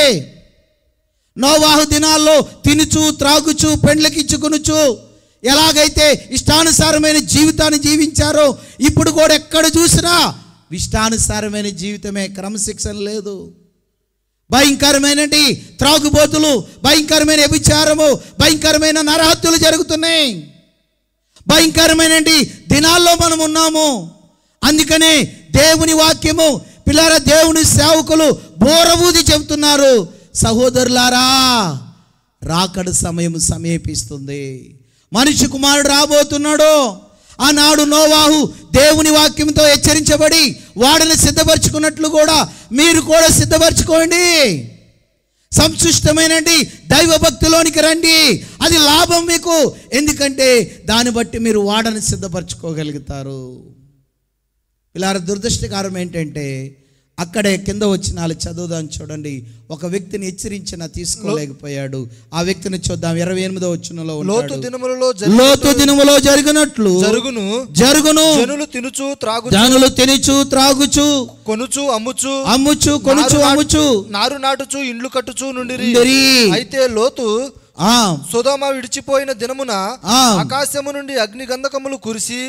నోవాహు దినాల్లో తినుచు త్రాగుచు పెండ్లకిచ్చుకొనుచు ఎలాగైతే ఇష్టానుసారమైన జీవితాన్ని జీవించారో ఇప్పుడు కూడా ఎక్కడ చూసినా ఇష్టానుసారమైన జీవితమే, క్రమశిక్షణ లేదు. భయంకరమైన త్రాగుబోతులు, భయంకరమైన వ్యభిచారము, భయంకరమైన నరహత్యలు జరుగుతున్నాయి. భయంకరమైన దినాల్లో మనం ఉన్నాము. అందుకనే దేవుని వాక్యము పిల్లల దేవుని సేవకులు బోరబూది చెబుతున్నారు, సహోదరులారా రాకడ సమయం సమీపిస్తుంది, మనిషి కుమారుడు రాబోతున్నాడు. ఆనాడు నోవాహు దేవుని వాక్యంతో హెచ్చరించబడి వాడిని సిద్ధపరచుకున్నట్లు కూడా మీరు కూడా సిద్ధపరచుకోండి. సంశిష్టమైన దైవ భక్తిలోనికి రండి, అది లాభం మీకు. ఎందుకంటే దాన్ని బట్టి మీరు వాడని సిద్ధపరచుకోగలుగుతారు. ఇలా దురదృష్టకరం ఏంటంటే అక్కడే కింద వచ్చినాలు చదువుదాం చూడండి. ఒక వ్యక్తిని హెచ్చరించిన తీసుకోలేకపోయాడు. ఆ వ్యక్తిని చూద్దాం. 28వ వచనంలో లోతు దినములో జరిగినట్లు జరుగును జనులు తినుచు త్రాగుచు కొనుచు అమ్ముచు నారు నాటుచు ఇండ్లు కట్టుచు నుండి. అయితే లోతు సొదొమ విడిచిపోయిన దినమున ఆకాశము నుండి అగ్ని గంధకములు కురిచి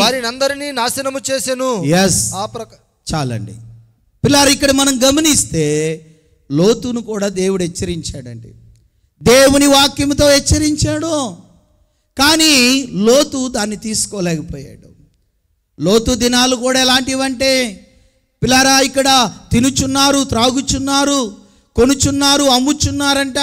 వారిని అందరినీ నాశనము చేసెను. చాలండి పిల్లారు, ఇక్కడ మనం గమనిస్తే లోతును కూడా దేవుడు హెచ్చరించాడండి. దేవుని వాక్యముతో హెచ్చరించాడు, కానీ లోతు దాన్ని తీసుకోలేకపోయాడు. లోతు దినాలు కూడా ఎలాంటివంటే పిల్లారా, ఇక్కడ తినుచున్నారు, త్రాగుచున్నారు, కొనుచున్నారు, అమ్ముచున్నారంట.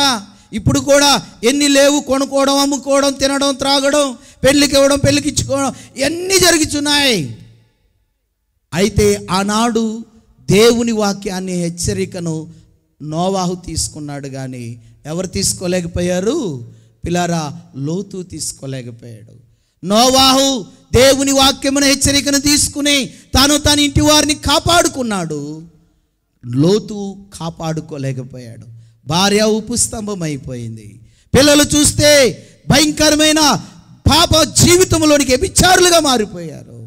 ఇప్పుడు కూడా ఎన్ని లేవు, కొనుక్కోవడం, అమ్ముకోవడం, తినడం, త్రాగడం, పెళ్ళికి ఇవ్వడం, పెళ్ళికి ఇచ్చుకోవడం, ఇవన్నీ జరుగుతున్నాయి. అయితే ఆనాడు దేవుని వాక్యాన్ని హెచ్చరికను నోవాహు తీసుకున్నాడు, కానీ ఎవరు తీసుకోలేకపోయారు పిల్లారా? లోతు తీసుకోలేకపోయాడు. నోవాహు దేవుని వాక్యమును హెచ్చరికను తీసుకుని తాను తన ఇంటి వారిని కాపాడుకున్నాడు. లోతు కాపాడుకోలేకపోయాడు. భార్య ఉప్పు స్తంభం అయిపోయింది. పిల్లలు చూస్తే భయంకరమైన పాప జీవితంలోనికి వ్యభిచారులుగా మారిపోయారు.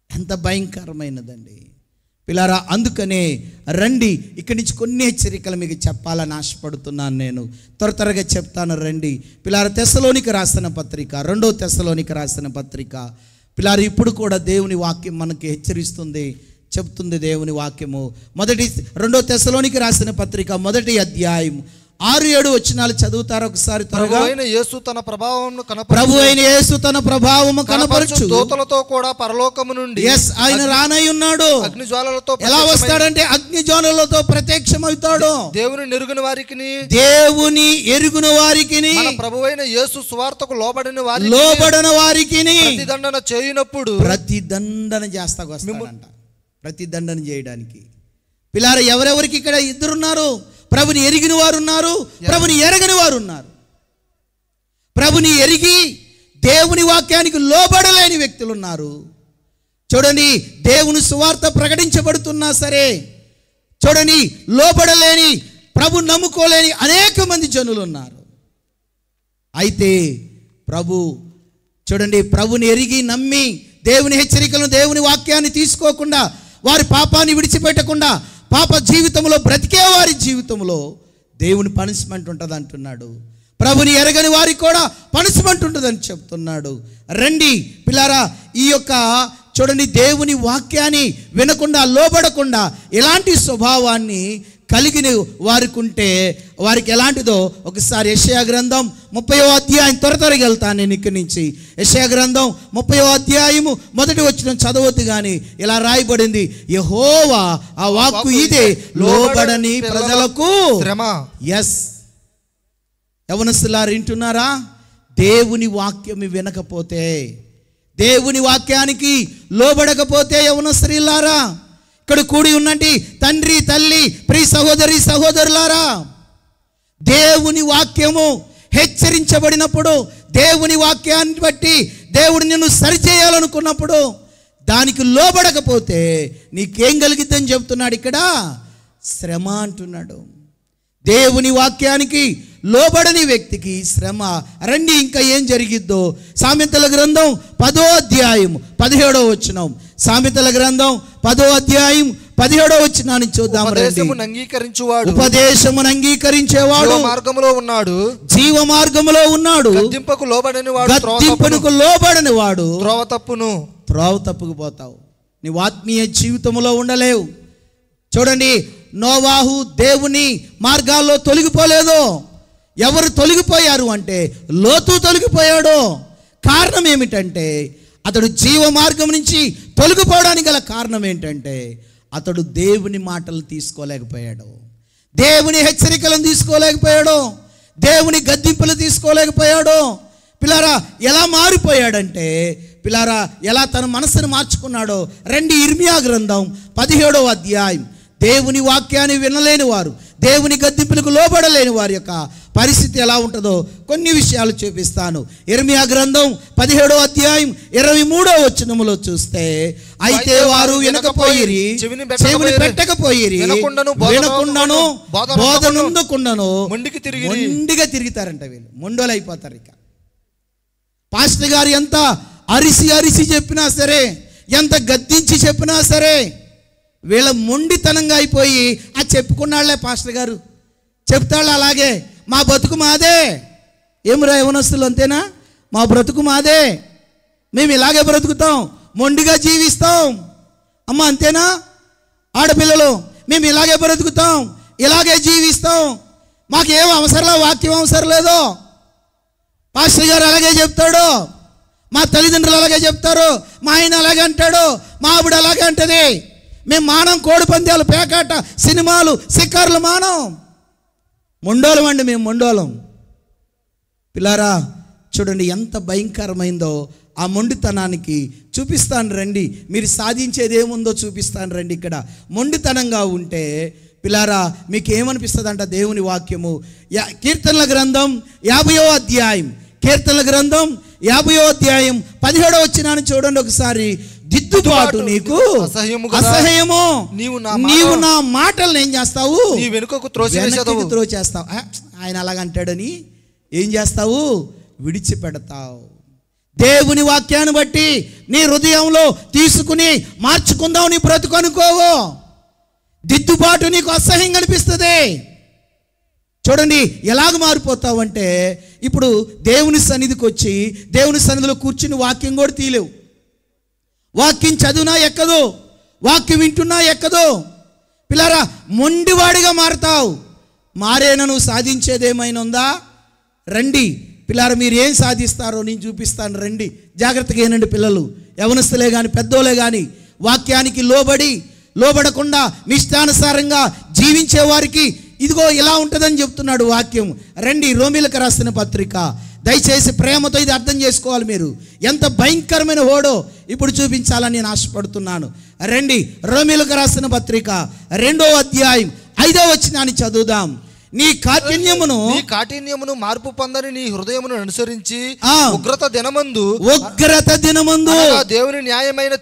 ఎంత భయంకరమైనదండి పిల్లారా. అందుకనే రండి, ఇక్కడి నుంచి కొన్ని హెచ్చరికలు మీకు చెప్పాలని ఆశపడుతున్నాను. నేను త్వరగా చెప్తాను రండి పిల్లారా. తెస్సలోనికి రాసిన పత్రిక, 2వ తెస్సలోనికి రాసిన పత్రిక పిల్లారా. ఇప్పుడు కూడా దేవుని వాక్యం మనకి హెచ్చరిస్తుంది, చెప్తుంది దేవుని వాక్యము. 2వ తెస్సలోనికి రాసిన పత్రిక 1వ అధ్యాయం 6-7 వచనాలు చదువుతారు ఒకసారి త్వరగా. ప్రభు అయిన యేసు తన ప్రభావము కనపరచు దూతలతో కూడా పరలోకము నుండి ఆయన రానై ఉన్నాడు. అగ్నిజ్వాలలతో ఎలా వస్తాడంటే అగ్నిజ్వాలలతో ప్రత్యక్షమవుతాడు. దేవుని ఎరుగున వారికి ప్రభు అయిన యేసు సువార్తకు లోబడిన వారికి ప్రతిదండన చేయునప్పుడు ప్రతిదండన చేస్తాకు వస్తాడంట. ప్రతిదండన చేయడానికి పిల్లారా, ఎవరెవరికి ఇక్కడ ఇద్దరున్నారు? ప్రభుని ఎరిగిన వారు ఉన్నారు, ప్రభుని ఎరగని వారు ఉన్నారు. ప్రభుని ఎరిగి దేవుని వాక్యానికి లోబడలేని వ్యక్తులు ఉన్నారు. చూడండి, దేవుని సువార్త ప్రకటించబడుతున్నా సరే చూడండి, లోబడలేని ప్రభు నమ్ముకోలేని అనేక మంది జనులు ఉన్నారు. అయితే ప్రభు చూడండి, ప్రభుని ఎరిగి నమ్మి దేవుని హెచ్చరికలను, దేవుని వాక్యాన్ని తీసుకోకుండా, వారి పాపాన్ని విడిచిపెట్టకుండా పాప జీవితంలో బ్రతికే వారి జీవితంలో దేవుని పనిష్మెంట్ ఉంటుంది అంటున్నాడు. ప్రభుని ఎరగని వారికి కూడా పనిష్మెంట్ ఉంటుందని చెప్తున్నాడు. రండి పిల్లారా, ఈ యొక్క చూడండి, దేవుని వాక్యాన్ని వినకుండా, లోబడకుండా ఎలాంటి స్వభావాన్ని కలిగిన వారికి ఉంటే వారికి ఎలాంటిదో ఒకసారి యెషయా గ్రంథం 30వ అధ్యాయం, త్వరగా వెళ్తాను నేను ఇక్కడి నుంచి. యెషయా గ్రంథం 30వ అధ్యాయము 1వ వచనం చదవద్దు కానీ ఇలా రాయబడింది, యెహోవా ఆ వాక్కు ఇదే, లోబడని ప్రజలకు శ్రమ. ఎస్, యవనస్తులారు వింటున్నారా? దేవుని వాక్యం వినకపోతే, దేవుని వాక్యానికి లోబడకపోతే, యవనస్తులారా ఇక్కడ కూడి ఉన్నంటి తండ్రి, తల్లి, ప్రియ సహోదరి, సహోదరులారా, దేవుని వాక్యము హెచ్చరించబడినప్పుడు, దేవుని వాక్యాన్ని బట్టి దేవుడు నిన్ను సరిచేయాలనుకున్నప్పుడు దానికి లోబడకపోతే నీకేం కలిగిద్దని చెప్తున్నాడు ఇక్కడ? శ్రమ అంటున్నాడు. దేవుని వాక్యానికి లోబడని వ్యక్తికి శ్రమ. రండి ఇంకా ఏం జరిగిద్దో. సామెతల గ్రంథం 10వ అధ్యాయం 17వ వచనం. సామెతల గ్రంథం 10వ అధ్యాయం 17వ వచనాన్ని చూద్దాం. ఉపదేశమును అంగీకరించేవాడు మార్గములో ఉన్నాడు, జీవ మార్గములో ఉన్నాడు. గద్దింపుకు లోబడని వాడు త్రోవ తప్పుకు పోతావు. నీవు ఆత్మీయ జీవితంలో ఉండలేవు. చూడండి, నోవాహు దేవుని మార్గాల్లో తొలగిపోలేదు. ఎవరు తొలగిపోయారు అంటే లోతు తొలగిపోయాడు. కారణం ఏమిటంటే అతడు జీవ మార్గం నుంచి తొలగిపోవడానికి గల కారణం ఏంటంటే అతడు దేవుని మాటలు తీసుకోలేకపోయాడు, దేవుని హెచ్చరికలను తీసుకోలేకపోయాడు, దేవుని గద్దింపులు తీసుకోలేకపోయాడు. పిల్లారా, ఎలా మారిపోయాడంటే పిల్లారా, ఎలా తన మనసును మార్చుకున్నాడో రండి. ఇర్మియా గ్రంథం 17వ అధ్యాయం. దేవుని వాక్యాన్ని వినలేని వారు, దేవుని గద్దింపులకు లోబడలేని వారి యొక్క పరిస్థితి ఎలా ఉంటుందో కొన్ని విషయాలు చూపిస్తాను. ఇర్మియా గ్రంథం 17వ అధ్యాయం 23వ వచనములో చూస్తే, అయితే వారు వినకపోయిరి, చెవిని పెట్టకపోయిరి, వినకుండాను బోధనుందకుండాను మొండిగా తిరుగుతారంట. వీళ్ళు మొండోలు అయిపోతారు. ఇక పాస్టర్ గారు ఎంత అరిసి చెప్పినా సరే, ఎంత గద్దించి చెప్పినా సరే, వీళ్ళ మొండితనంగా అయిపోయి ఆ చెప్పుకున్నాళ్లే పాస్టర్ గారు చెప్తాళ్ళు అలాగే, మా బతుకు మాదే. ఏమిరా యవనస్తులు, అంతేనా? మా బ్రతుకు మాదే, మేము ఇలాగే బ్రతుకుతాం, మొండిగా జీవిస్తాం. అమ్మ అంతేనా? ఆడపిల్లలు మేము ఇలాగే బ్రతుకుతాం, ఇలాగే జీవిస్తాం, మాకేం అవసరం, వాక్యం అవసరం లేదు. పాస్టర్ గారు అలాగే చెప్తాడు, మా తల్లిదండ్రులు అలాగే చెప్తారు, మా ఆయన అలాగే అంటాడు, మా ఆవిడ అలాగే అంటది. మేము మానం కోడి పందాలు, పేకాట, సినిమాలు, షికారులు మానం. మొండోలం అండి మేము, మొండోలం. పిల్లారా చూడండి ఎంత భయంకరమైందో ఆ మొండితనానికి. చూపిస్తాను రండి, మీరు సాధించేది ఏముందో చూపిస్తాను రండి. ఇక్కడ మొండితనంగా ఉంటే పిల్లారా మీకు ఏమనిపిస్తుంది అంట? దేవుని వాక్యము కీర్తనల గ్రంథం 50వ అధ్యాయం, కీర్తనల గ్రంథం 50వ అధ్యాయం 17వ వచనాన్ని చూడండి ఒకసారి. దిద్దుబాటు నీకు అసహ్యము, నీవు నా మాటలను ఏం చేస్తావు? వెనుకకు త్రోచేస్తావు. ఆయన అలాగంటాడని ఏం చేస్తావు? విడిచిపెడతావు. దేవుని వాక్యాన్ని బట్టి నీ హృదయంలో తీసుకుని మార్చుకుందావు నీ బ్రతుకు అనుకోవు. దిద్దుబాటు నీకు అసహ్యం కనిపిస్తుంది. చూడండి ఎలాగ మారిపోతావు అంటే, ఇప్పుడు దేవుని సన్నిధికి వచ్చి దేవుని సన్నిధిలో కూర్చుని వాక్యం కూడా తీయలేవు. వాక్యం చదువునా ఎక్కదు, వాక్యం వింటున్నా ఎక్కదు. పిల్లారా మొండివాడిగా మారుతావు. మారేనా నువ్వు సాధించేది ఏమైనా ఉందా? రండి పిల్లారా, మీరు ఏం సాధిస్తారో నేను చూపిస్తాను. రండి, జాగ్రత్తగా ఏనండి పిల్లలు, యవనస్తులే కానీ పెద్దోలే కానీ. వాక్యానికి లోబడకుండా నిష్టానుసారంగా జీవించే వారికి ఇదిగో ఇలా ఉంటుందని చెప్తున్నాడు వాక్యం. రండి, రోమీలకు రాసిన పత్రిక. దయచేసి ప్రేమతో ఇది అర్థం చేసుకోవాలి. మీరు ఎంత భయంకరమైన ఓడో ఇప్పుడు చూపించాలని నేను ఆశపడుతున్నాను. రండి, రోమీలకు రాసిన పత్రిక 2వ అధ్యాయం 5వ వచనాన్ని చదువుదాం. నీ కాఠిన్యమును మార్పు పొందని నీ హృదయమును అనుసరించి ఉగ్రత దినమందు దేవుని న్యాయమైన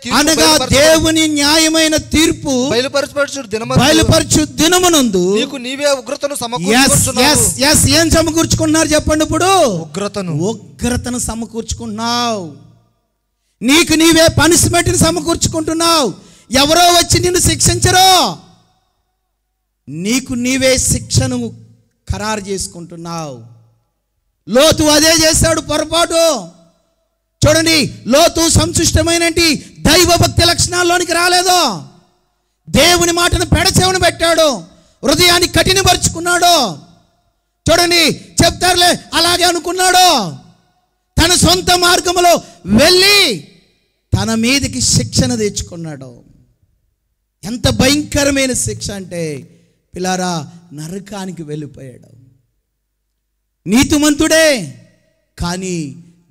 తీర్పు బయలుపరచు దినమునందు నీకు నీవే ఉగ్రతను ఏం సమకూర్చుకుంటున్నారు చెప్పండి? ఇప్పుడు ఉగ్రతను సమకూర్చుకుంటున్నావు. నీకు నీవే పనిష్మెంట్ని సమకూర్చుకుంటున్నావు. ఎవరో వచ్చి నిన్ను శిక్షించరో, నీకు నీవే శిక్షను ఖరారు చేసుకుంటున్నావు. లోతు అదే చేశాడు పొరపాటు. చూడండి, లోతు సంశిష్టమైన దైవభక్తి లక్షణాల్లోనికి రాలేదు. దేవుని మాటను పెడచెవిన పెట్టాడు, హృదయాన్ని కఠినపరుచుకున్నాడు. చూడండి, చెప్తారులే అలాగే అనుకున్నాడు. తన సొంత మార్గంలో వెళ్ళి తన మీదకి శిక్షణ తెచ్చుకున్నాడు. ఎంత భయంకరమైన శిక్ష అంటే పిల్లారా, నరకానికి వెళ్ళిపోయాడు. నీతిమంతుడే, కానీ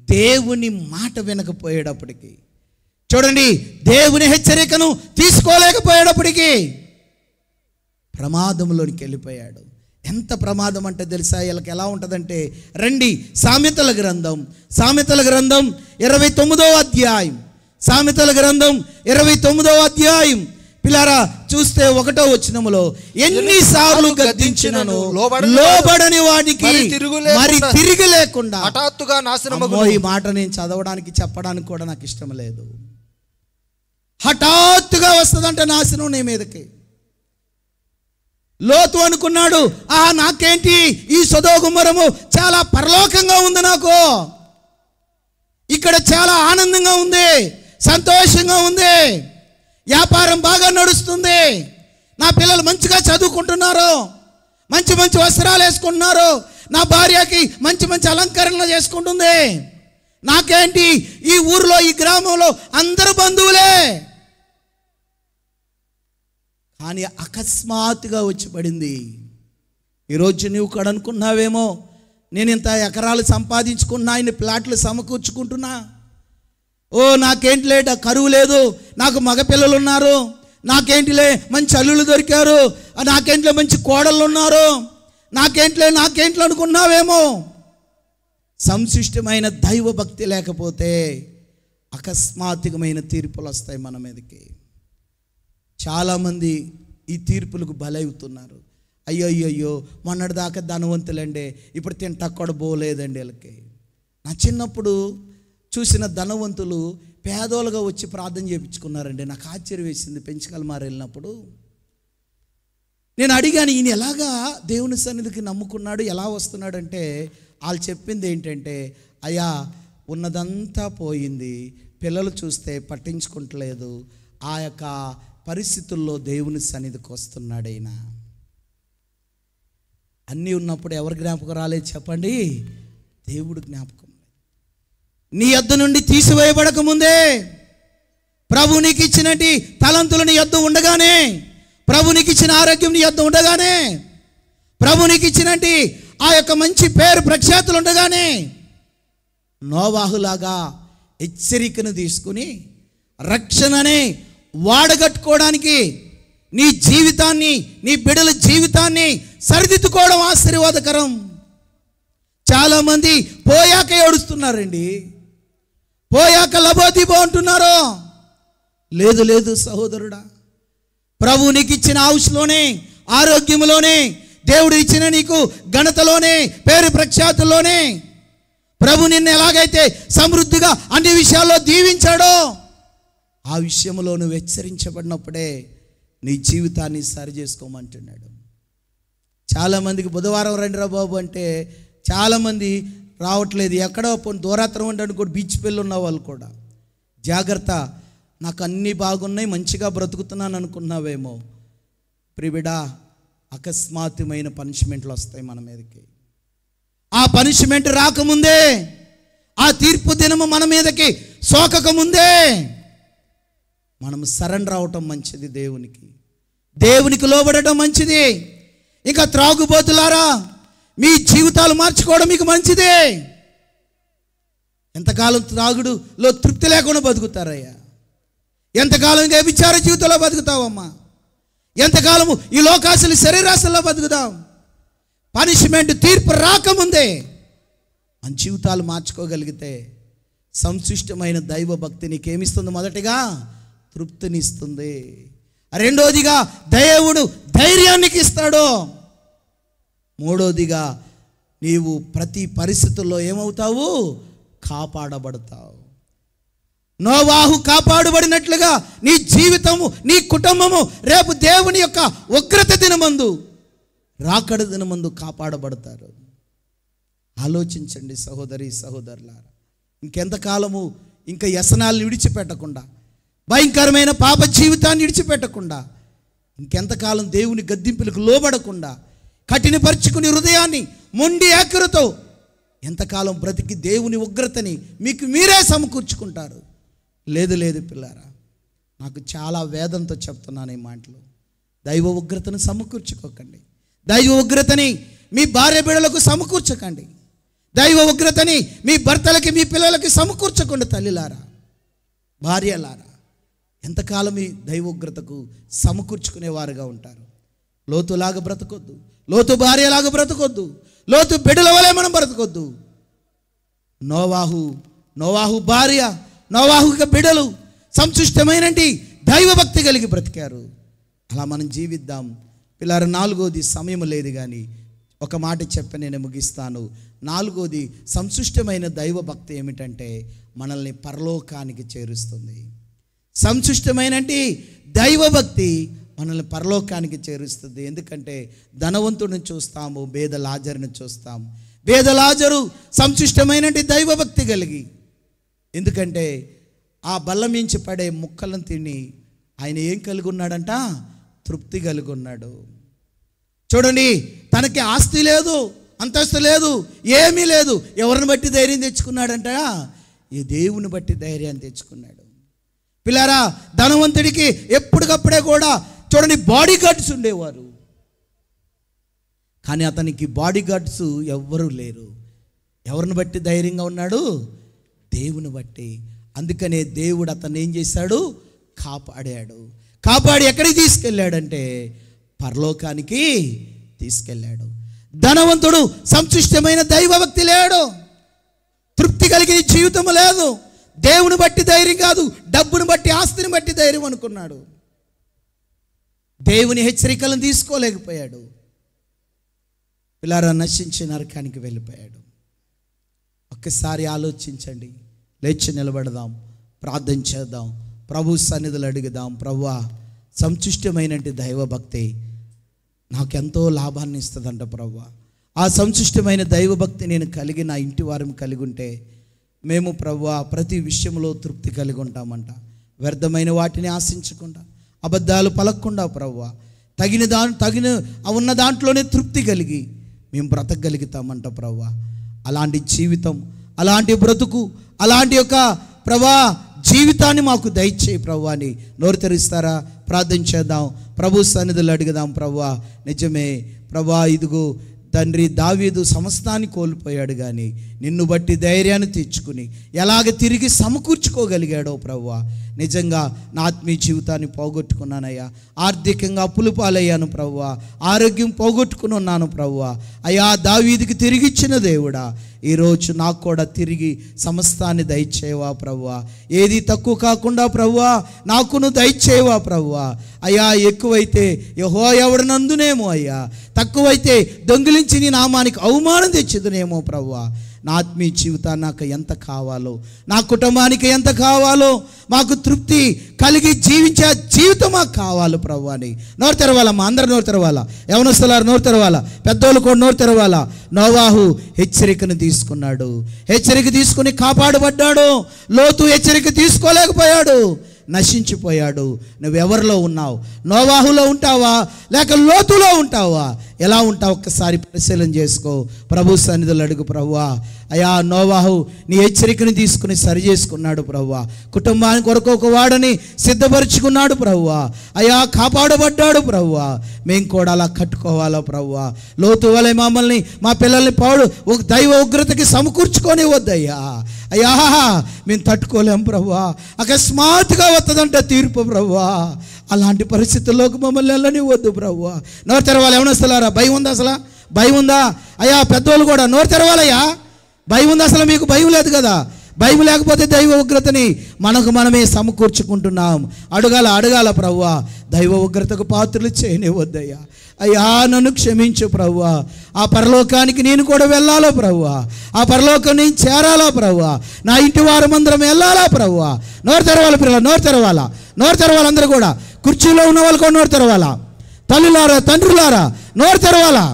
దేవుని మాట వినకపోయేటప్పటికి, చూడండి, దేవుని హెచ్చరికను తీసుకోలేకపోయేటప్పటికి ప్రమాదంలోనికి వెళ్ళిపోయాడు. ఎంత ప్రమాదం అంటే తెలుసా? వీళ్ళకి ఎలా ఉంటుందంటే, రండి సామెతల గ్రంథం 29వ అధ్యాయం, సామెతల గ్రంథం 29వ అధ్యాయం పిల్లారా చూస్తే 1వ వచనములో, ఎన్నిసార్లు గద్దించినను లోబడని వాడికి మరి తిరిగి లేకుండా హఠాత్తుగా నాశనమగును. ఈ మాట నేను చదవడానికి చెప్పడానికి కూడా నాకు ఇష్టం లేదు. హఠాత్తుగా వస్తుందంట నాశనం నీ మీదకి. లోతు అనుకున్నాడు, నాకేంటి ఈ సొదొమ గుమ్మరము చాలా పరలోకంగా ఉంది, నాకు ఇక్కడ చాలా ఆనందంగా ఉంది, సంతోషంగా ఉంది, వ్యాపారం బాగా నడుస్తుంది, నా పిల్లలు మంచిగా చదువుకుంటున్నారు, మంచి మంచి వస్త్రాలు వేసుకుంటున్నారు, నా భార్యకి మంచి మంచి అలంకరణలు చేసుకుంటుంది, నాకేంటి ఈ ఊరిలో ఈ గ్రామంలో అందరూ బంధువులే. కానీ అకస్మాత్తుగా వచ్చి పడింది. ఈరోజు నువ్వు కూడా అనుకున్నావేమో, నేను ఇంత ఎకరాలు సంపాదించుకున్నా, ఇన్ని ప్లాట్లు సమకూర్చుకుంటున్నా, నాకేంటిలే కరువు లేదు, నాకు మగపిల్లలు ఉన్నారు, నాకేంటిలే మంచి అల్లుళ్ళు దొరికారు, నాకేంటిలే మంచి కోడళ్ళు ఉన్నారు, నాకేంటిలే అనుకున్నావేమో. సంశిష్టమైన దైవ భక్తి లేకపోతే అకస్మాత్తుకమైన తీర్పులు వస్తాయి మన మీదకి. చాలామంది ఈ తీర్పులకు బలవుతున్నారు. అయ్యో మొన్నటిదాకా ధనవంతులండి, ఇప్పుడు తింటా కూడా పోలేదండి వీళ్ళకి. నా చిన్నప్పుడు చూసిన ధనవంతులు పేదోలుగా వచ్చి ప్రార్థన చేయించుకున్నారండి. నాకు ఆశ్చర్యం వేసింది. పెంచకలమారు వెళ్ళినప్పుడు నేను అడిగాను, ఈయన ఎలాగా దేవుని సన్నిధికి నమ్ముకున్నాడు, ఎలా వస్తున్నాడంటే వాళ్ళు చెప్పింది ఏంటంటే, అయ్యా ఉన్నదంతా పోయింది, పిల్లలు చూస్తే పట్టించుకుంటలేదు, ఆ యొక్క పరిస్థితుల్లో దేవుని సన్నిధికి వస్తున్నాడు ఆయన. అన్నీ ఉన్నప్పుడు ఎవరి జ్ఞాపకం రాలేదు చెప్పండి? దేవుడు జ్ఞాపకం. నీ యొద్ద నుండి తీసివేయబడక ముందే, ప్రభు నీకు ఇచ్చినటి తలంతులు నీ యొద్ద ఉండగానే, ప్రభు నీకు ఇచ్చిన ఆరోగ్యం నీ యొద్ద ఉండగానే, ప్రభు నీకు ఇచ్చినటి ఆ యొక్క మంచి పేరు ప్రఖ్యాతులు ఉండగానే, నోవాహులాగా హెచ్చరికను తీసుకుని రక్షణనే వాడగట్టుకోవడానికి నీ జీవితాన్ని, నీ బిడ్డల జీవితాన్ని సరిదిద్దుకోవడం ఆశీర్వాదకరం. చాలామంది పోయాక ఏడుస్తున్నారండి, పోయాక లబోదిబో అంటున్నారు. లేదు సహోదరుడా, ప్రభు నీకు ఇచ్చిన ఆయుష్లోనే, ఆరోగ్యంలోనే, దేవుడు ఇచ్చిన నీకు ఘనతలోనే, పేరు ప్రఖ్యాతుల్లోనే ప్రభు నిన్ను ఎలాగైతే సమృద్ధిగా అన్ని విషయాల్లో దీవించాడో, ఆ విషయంలో నువ్వు హెచ్చరించబడినప్పుడే నీ జీవితాన్ని సరి చేసుకోమంటున్నాడు. చాలామందికి బుధవారం రండిరా బాబు అంటే చాలామంది రావట్లేదు. ఎక్కడో దూరాత్రం ఉండడానికి కూడా బీచ్ పెళ్ళి ఉన్న వాళ్ళు కూడా. జాగ్రత్త, నాకు అన్నీ బాగున్నాయి, మంచిగా బ్రతుకుతున్నాను అనుకున్నావేమో. ప్రిబిడా, అకస్మాత్తుమైన పనిష్మెంట్లు వస్తాయి మన మీదకి. ఆ పనిష్మెంట్ రాకముందే, ఆ తీర్పు దినము మన మీదకి సోకకముందే మనం సరెండర్ అవటం మంచిది. దేవునికి లోబడటం మంచిది. ఇంకా త్రాగుబోతులారా, మీ జీవితాలు మార్చుకోవడం మీకు మంచిదే. ఎంతకాలం త్రాగుడులో తృప్తి లేకుండా బతుకుతారయ్యా? ఎంతకాలం వ్యభిచార జీవితంలో బతుకుతావమ్మా? ఎంతకాలము ఈ లోకాశలు శరీరాశల్లో బతుకుతాం? పనిష్మెంట్, తీర్పు రాకముందే మన జీవితాలు మార్చుకోగలిగితే సంశిష్టమైన దైవ భక్తి నీకేమిస్తుంది? మొదటిగా తృప్తినిస్తుంది. రెండోదిగా దేవుడు ధైర్యానికి ఇస్తాడు. మూడోదిగా నీవు ప్రతి పరిస్థితుల్లో ఏమవుతావు? కాపాడబడతావు. నోవాహు కాపాడబడినట్లుగా నీ జీవితము, నీ కుటుంబము రేపు దేవుని యొక్క ఉగ్రత దినమందు, రాకడ దినమందు కాపాడబడతారు. ఆలోచించండి సహోదరి సహోదరులారా. ఇంకెంతకాలము ఇంకా వ్యసనాలను విడిచిపెట్టకుండా, భయంకరమైన పాప జీవితాన్ని విడిచిపెట్టకుండా, ఇంకెంతకాలం దేవుని గద్దింపులకు లోబడకుండా, కఠినపరుచుకుని హృదయాన్ని మొండి ఆకృతో ఎంతకాలం బ్రతికి దేవుని ఉగ్రతని మీకు మీరే సమకూర్చుకుంటారు? లేదు లేదు పిల్లారా, నాకు చాలా వేదంతో చెప్తున్నాను ఈ మాటలు. దైవ ఉగ్రతను సమకూర్చుకోకండి. దైవ ఉగ్రతని మీ భార్య బిడ్డలకు సమకూర్చకండి. దైవ ఉగ్రతని మీ భర్తలకి, మీ పిల్లలకి సమకూర్చకండి. తల్లిలారా, భార్యలారా, ఎంతకాలం ఈ దైవ ఉగ్రతకు సమకూర్చుకునేవారుగా ఉంటారు? లోతులాగా బ్రతకొద్దు, లోతు భార్యలాగా బ్రతకొద్దు, లోతు బిడ్డల వలె మనం బ్రతకొద్దు. నోవాహు భార్య, నోవాహు బిడ్డలు సంశిష్టమైనటి దైవభక్తి కలిగి బ్రతికారు. అలా మనం జీవిద్దాం పిల్లలు. నాలుగోది, సమయం లేదు కానీ ఒక మాట చెప్పి నేను ముగిస్తాను. నాలుగోది సంశిష్టమైన దైవభక్తి ఏమిటంటే మనల్ని పరలోకానికి చేరుస్తుంది. సంశిష్టమైన దైవభక్తి మనల్ని పరలోకానికి చేరుస్తుంది. ఎందుకంటే ధనవంతుడిని చూస్తాము, పేద లాజరుని చూస్తాము. పేద లాజరు సంశిష్టమైన దైవభక్తి కలిగి, ఎందుకంటే ఆ బల్ల మించి పడే ముక్కలను తిని ఆయన ఏం కలిగి ఉన్నాడంట? తృప్తి కలిగి ఉన్నాడు. చూడండి, తనకి ఆస్తి లేదు, అంతస్తు లేదు, ఏమీ లేదు. ఎవరిని బట్టి ధైర్యం తెచ్చుకున్నాడంట? ఈ దేవుని బట్టి ధైర్యాన్ని తెచ్చుకున్నాడు. పిల్లారా, ధనవంతుడికి ఎప్పటికప్పుడే కూడా చూడండి బాడీ గార్డ్స్ ఉండేవారు, కానీ అతనికి బాడీ గార్డ్స్ ఎవ్వరూ లేరు. ఎవరిని బట్టి ధైర్యంగా ఉన్నాడు? దేవుని బట్టి. అందుకనే దేవుడు అతన్ని ఏం చేశాడు? కాపాడాడు. కాపాడి ఎక్కడికి తీసుకెళ్ళాడంటే పరలోకానికి తీసుకెళ్ళాడు. ధనవంతుడు సంశిష్టమైన దైవభక్తి లేడు, తృప్తి కలిగిన జీవితం లేదు. దేవుని బట్టి ధైర్యం కాదు, డబ్బుని బట్టి, ఆస్తిని బట్టి ధైర్యం అనుకున్నాడు. దేవుని హెచ్చరికలను తీసుకోలేకపోయాడు. పిల్లారా, నశించి నరకానికి వెళ్ళిపోయాడు. ఒక్కసారి ఆలోచించండి. లేచి నిలబడదాం, ప్రార్థన చేద్దాం, ప్రభు సన్నిధులు అడుగుదాం. ప్రభువా, సంశిష్టమైన దైవభక్తి నాకెంతో లాభాన్ని ఇస్తుందంట ప్రభువా. ఆ సంశిష్టమైన దైవభక్తి నేను కలిగి, నా ఇంటి వారిని కలిగి ఉంటే మేము ప్రభువా ప్రతి విషయంలో తృప్తి కలిగి ఉంటామంట. వ్యర్థమైన వాటిని ఆశించకుండా, అబద్ధాలు పలకకుండా ప్రభువా తగిన ఉన్న దాంట్లోనే తృప్తి కలిగి మేము బ్రతకగలుగుతామంట ప్రభువా. అలాంటి జీవితం, అలాంటి బ్రతుకు, అలాంటి యొక్క ప్రభా జీవితాన్ని మాకు దయచేయి ప్రభువా అని నోరు తెరుస్తారా? ప్రార్థన చేద్దాం, ప్రభు సన్నిధులు అడుగుదాం. ప్రభువా, నిజమే ప్రభువా, ఇదిగో తండ్రి దావీదు సమస్తాన్ని కోల్పోయాడు, కానీ నిన్ను బట్టి ధైర్యాన్ని తెచ్చుకుని ఎలాగ తిరిగి సమకూర్చుకోగలిగాడో ప్రభువా. నిజంగా నా ఆత్మీయ జీవితాన్ని పోగొట్టుకున్నానయ్యా, ఆర్థికంగా అప్పులు పాలయ్యాను ప్రభువా, ఆరోగ్యం పోగొట్టుకుని ఉన్నాను ప్రభువా. అయ్యా, దావీదుకి తిరిగిచ్చిన దేవుడా, ఈరోజు నాకు కూడా తిరిగి సమస్తాన్ని దయచేవా ప్రభువా. ఏది తక్కువ కాకుండా ప్రభువా నాకును దయచేవా ప్రభువా. అయ్యా, ఎక్కువైతే యెహోవా ఎవడనందునేమో అయ్యా, తక్కువైతే దొంగిలించి నీ నామానికి అవమానం తెచ్చేదునేమో ప్రభువా. నా ఆత్మీయ జీవితాన్ని నాకు ఎంత కావాలో, నా కుటుంబానికి ఎంత కావాలో, మాకు తృప్తి కలిగి జీవించే జీవితం మాకు కావాలి ప్రభు అని నోరు తెరవాలమ్మా. అందరు నోరు తెరవాలా, యవనస్తులారు నోరు తెరవాలా, పెద్దోళ్ళు కూడా నోరు తెరవాలా. నోవాహు హెచ్చరికను తీసుకున్నాడు, హెచ్చరిక తీసుకుని కాపాడబడ్డాడు. లోతు హెచ్చరిక తీసుకోలేకపోయాడు, నశించిపోయాడు. నువ్వెవరిలో ఉన్నావు? నోవాహులో ఉంటావా లేక లోతులో ఉంటావా? ఎలా ఉంటావు ఒక్కసారి పరిశీలన చేసుకో. ప్రభు సన్నిధులు అడుగు. ప్రభువా, అయ్యా, నోవాహు నీ హెచ్చరికను తీసుకుని సరి చేసుకున్నాడు ప్రభువా. కుటుంబానికి కొరకు ఒక వాడని సిద్ధపరుచుకున్నాడు ప్రభువా. అయ్యా, కాపాడబడ్డాడు ప్రభువా. మేము కూడా అలా కట్టుకోవాలా ప్రభువా. లోతు వలె మమ్మల్ని, మా పిల్లల్ని ఒక దైవ ఉగ్రతకి సమకూర్చుకొని వద్దయ్యా. అయ్యా, మేము తట్టుకోలేం ప్రభువా. అకస్మాత్తుగా వస్తుందంట తీర్పు ప్రభువా. అలాంటి పరిస్థితుల్లోకి మమ్మల్ని వెళ్ళని వద్దు ప్రభువా. నోరు తెరవాలి. ఏమన్నా భయం ఉందా? అసలు భయం ఉందా? అయ్యా పెద్దోళ్ళు కూడా నోరు తెరవాలయ్యా. భయం ఉందా? అసలు మీకు భయం లేదు కదా. భయం లేకపోతే దైవ ఉగ్రతని మనకు మనమే సమకూర్చుకుంటున్నాం. అడగాల ప్రభువా, దైవ ఉగ్రతకు పాత్రలు చేయనివద్దయ్యా. అయ్యా నన్ను క్షమించు ప్రభువా. ఆ పరలోకానికి నేను కూడా వెళ్ళాలో ప్రభువా, ఆ పరలోకం నేను చేరాలా ప్రభువా, నా ఇంటి వారమందరం వెళ్ళాలా ప్రభువా. నోరు తెరవాలి పిల్లలు, నోరు తెరవాలా, నోరు తెరవాలి. అందరూ కూడా కుర్చీలో ఉన్న వాళ్ళు కూడా నోరు తెరవాలా. తల్లులారా, తండ్రులారా, నోరు తెరవాలా.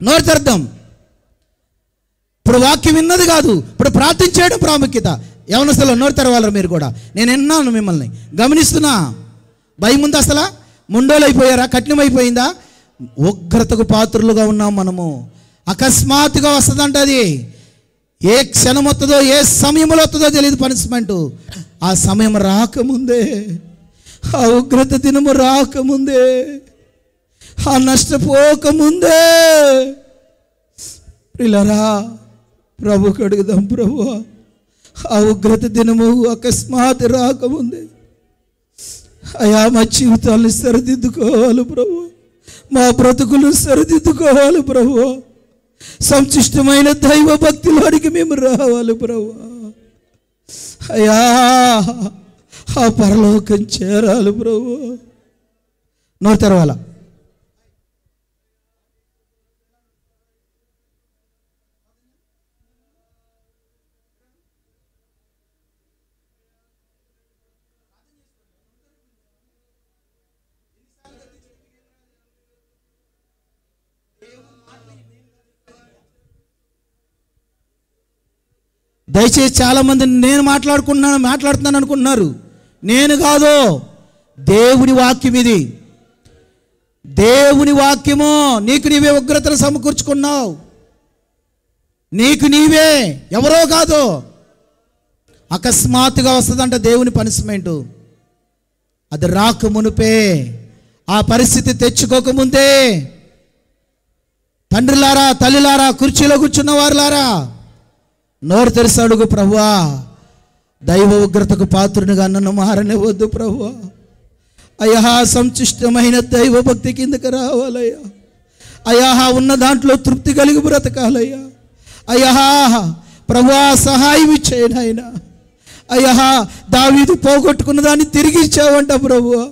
నోరు తెరద్దాం. ఇప్పుడు వాక్యం విన్నది కాదు, ఇప్పుడు ప్రార్థించేయడం ప్రాముఖ్యత. యవనస్తులో నోరు తెరవాలరు మీరు కూడా. నేను విన్నాను, మిమ్మల్ని గమనిస్తున్నా. భయం ఉందా? అసలు ముండోలైపోయారా? కఠినమైపోయిందా? ఉగ్రతకు పాత్రలుగా ఉన్నాం మనము. అకస్మాత్తుగా వస్తుందంట. అది ఏ క్షణం వస్తుందో, ఏ సమయంలో వస్తుందో తెలియదు పనిష్మెంటు. ఆ సమయం రాకముందే, ఆ ఉగ్రత దినము రాకముందే, ఆ నష్టపోకముందే పిల్లరా ప్రభుకు అడుగుదాం. ప్రభు, ఆ ఉగ్రత దినము అకస్మాత్ రాకముందే అయా మా జీవితాలను సరిదిద్దుకోవాలి ప్రభు, మా బ్రతుకులు సరిదిద్దుకోవాలి ప్రభు. సంశిష్టమైన దైవ భక్తిలోనికి మేము రావాలి ప్రభు. అయ్యా ఆ పరలోకం చేరాలి ప్రభు. నోరు తెరవాలా. దయచేసి చాలామంది నేను మాట్లాడుతున్నాను అనుకుంటున్నారు. నేను కాదు, దేవుని వాక్యం ఇది. దేవుని వాక్యము. నీకు నీవే ఉగ్రతను సమకూర్చుకున్నావు. నీకు నీవే, ఎవరో కాదు. అకస్మాత్తుగా వస్తుందంట దేవుని పనిష్మెంటు. అది రాక మునిపే, ఆ పరిస్థితి తెచ్చుకోకముందే, తండ్రులారా, తల్లిలారా, కుర్చీలో కూర్చున్న వారులారా, నోరు తెరిసి అడుగు ప్రభువా, దైవ ఉగ్రతకు పాత్రునిగా నన్ను మారనివద్దు ప్రభువా. అయ్యా సంశిష్టమైన దైవ భక్తి కిందకి రావాలయ్యా. అయ్యా ఉన్న దాంట్లో తృప్తి కలిగి బ్రతకాలయ్యా. అయ్యా ప్రభువా సహాయం ఇచ్చేయను ఆయన. అయ్యా దావీదు పోగొట్టుకున్న దాన్ని తిరిగి ఇచ్చావంట ప్రభువా.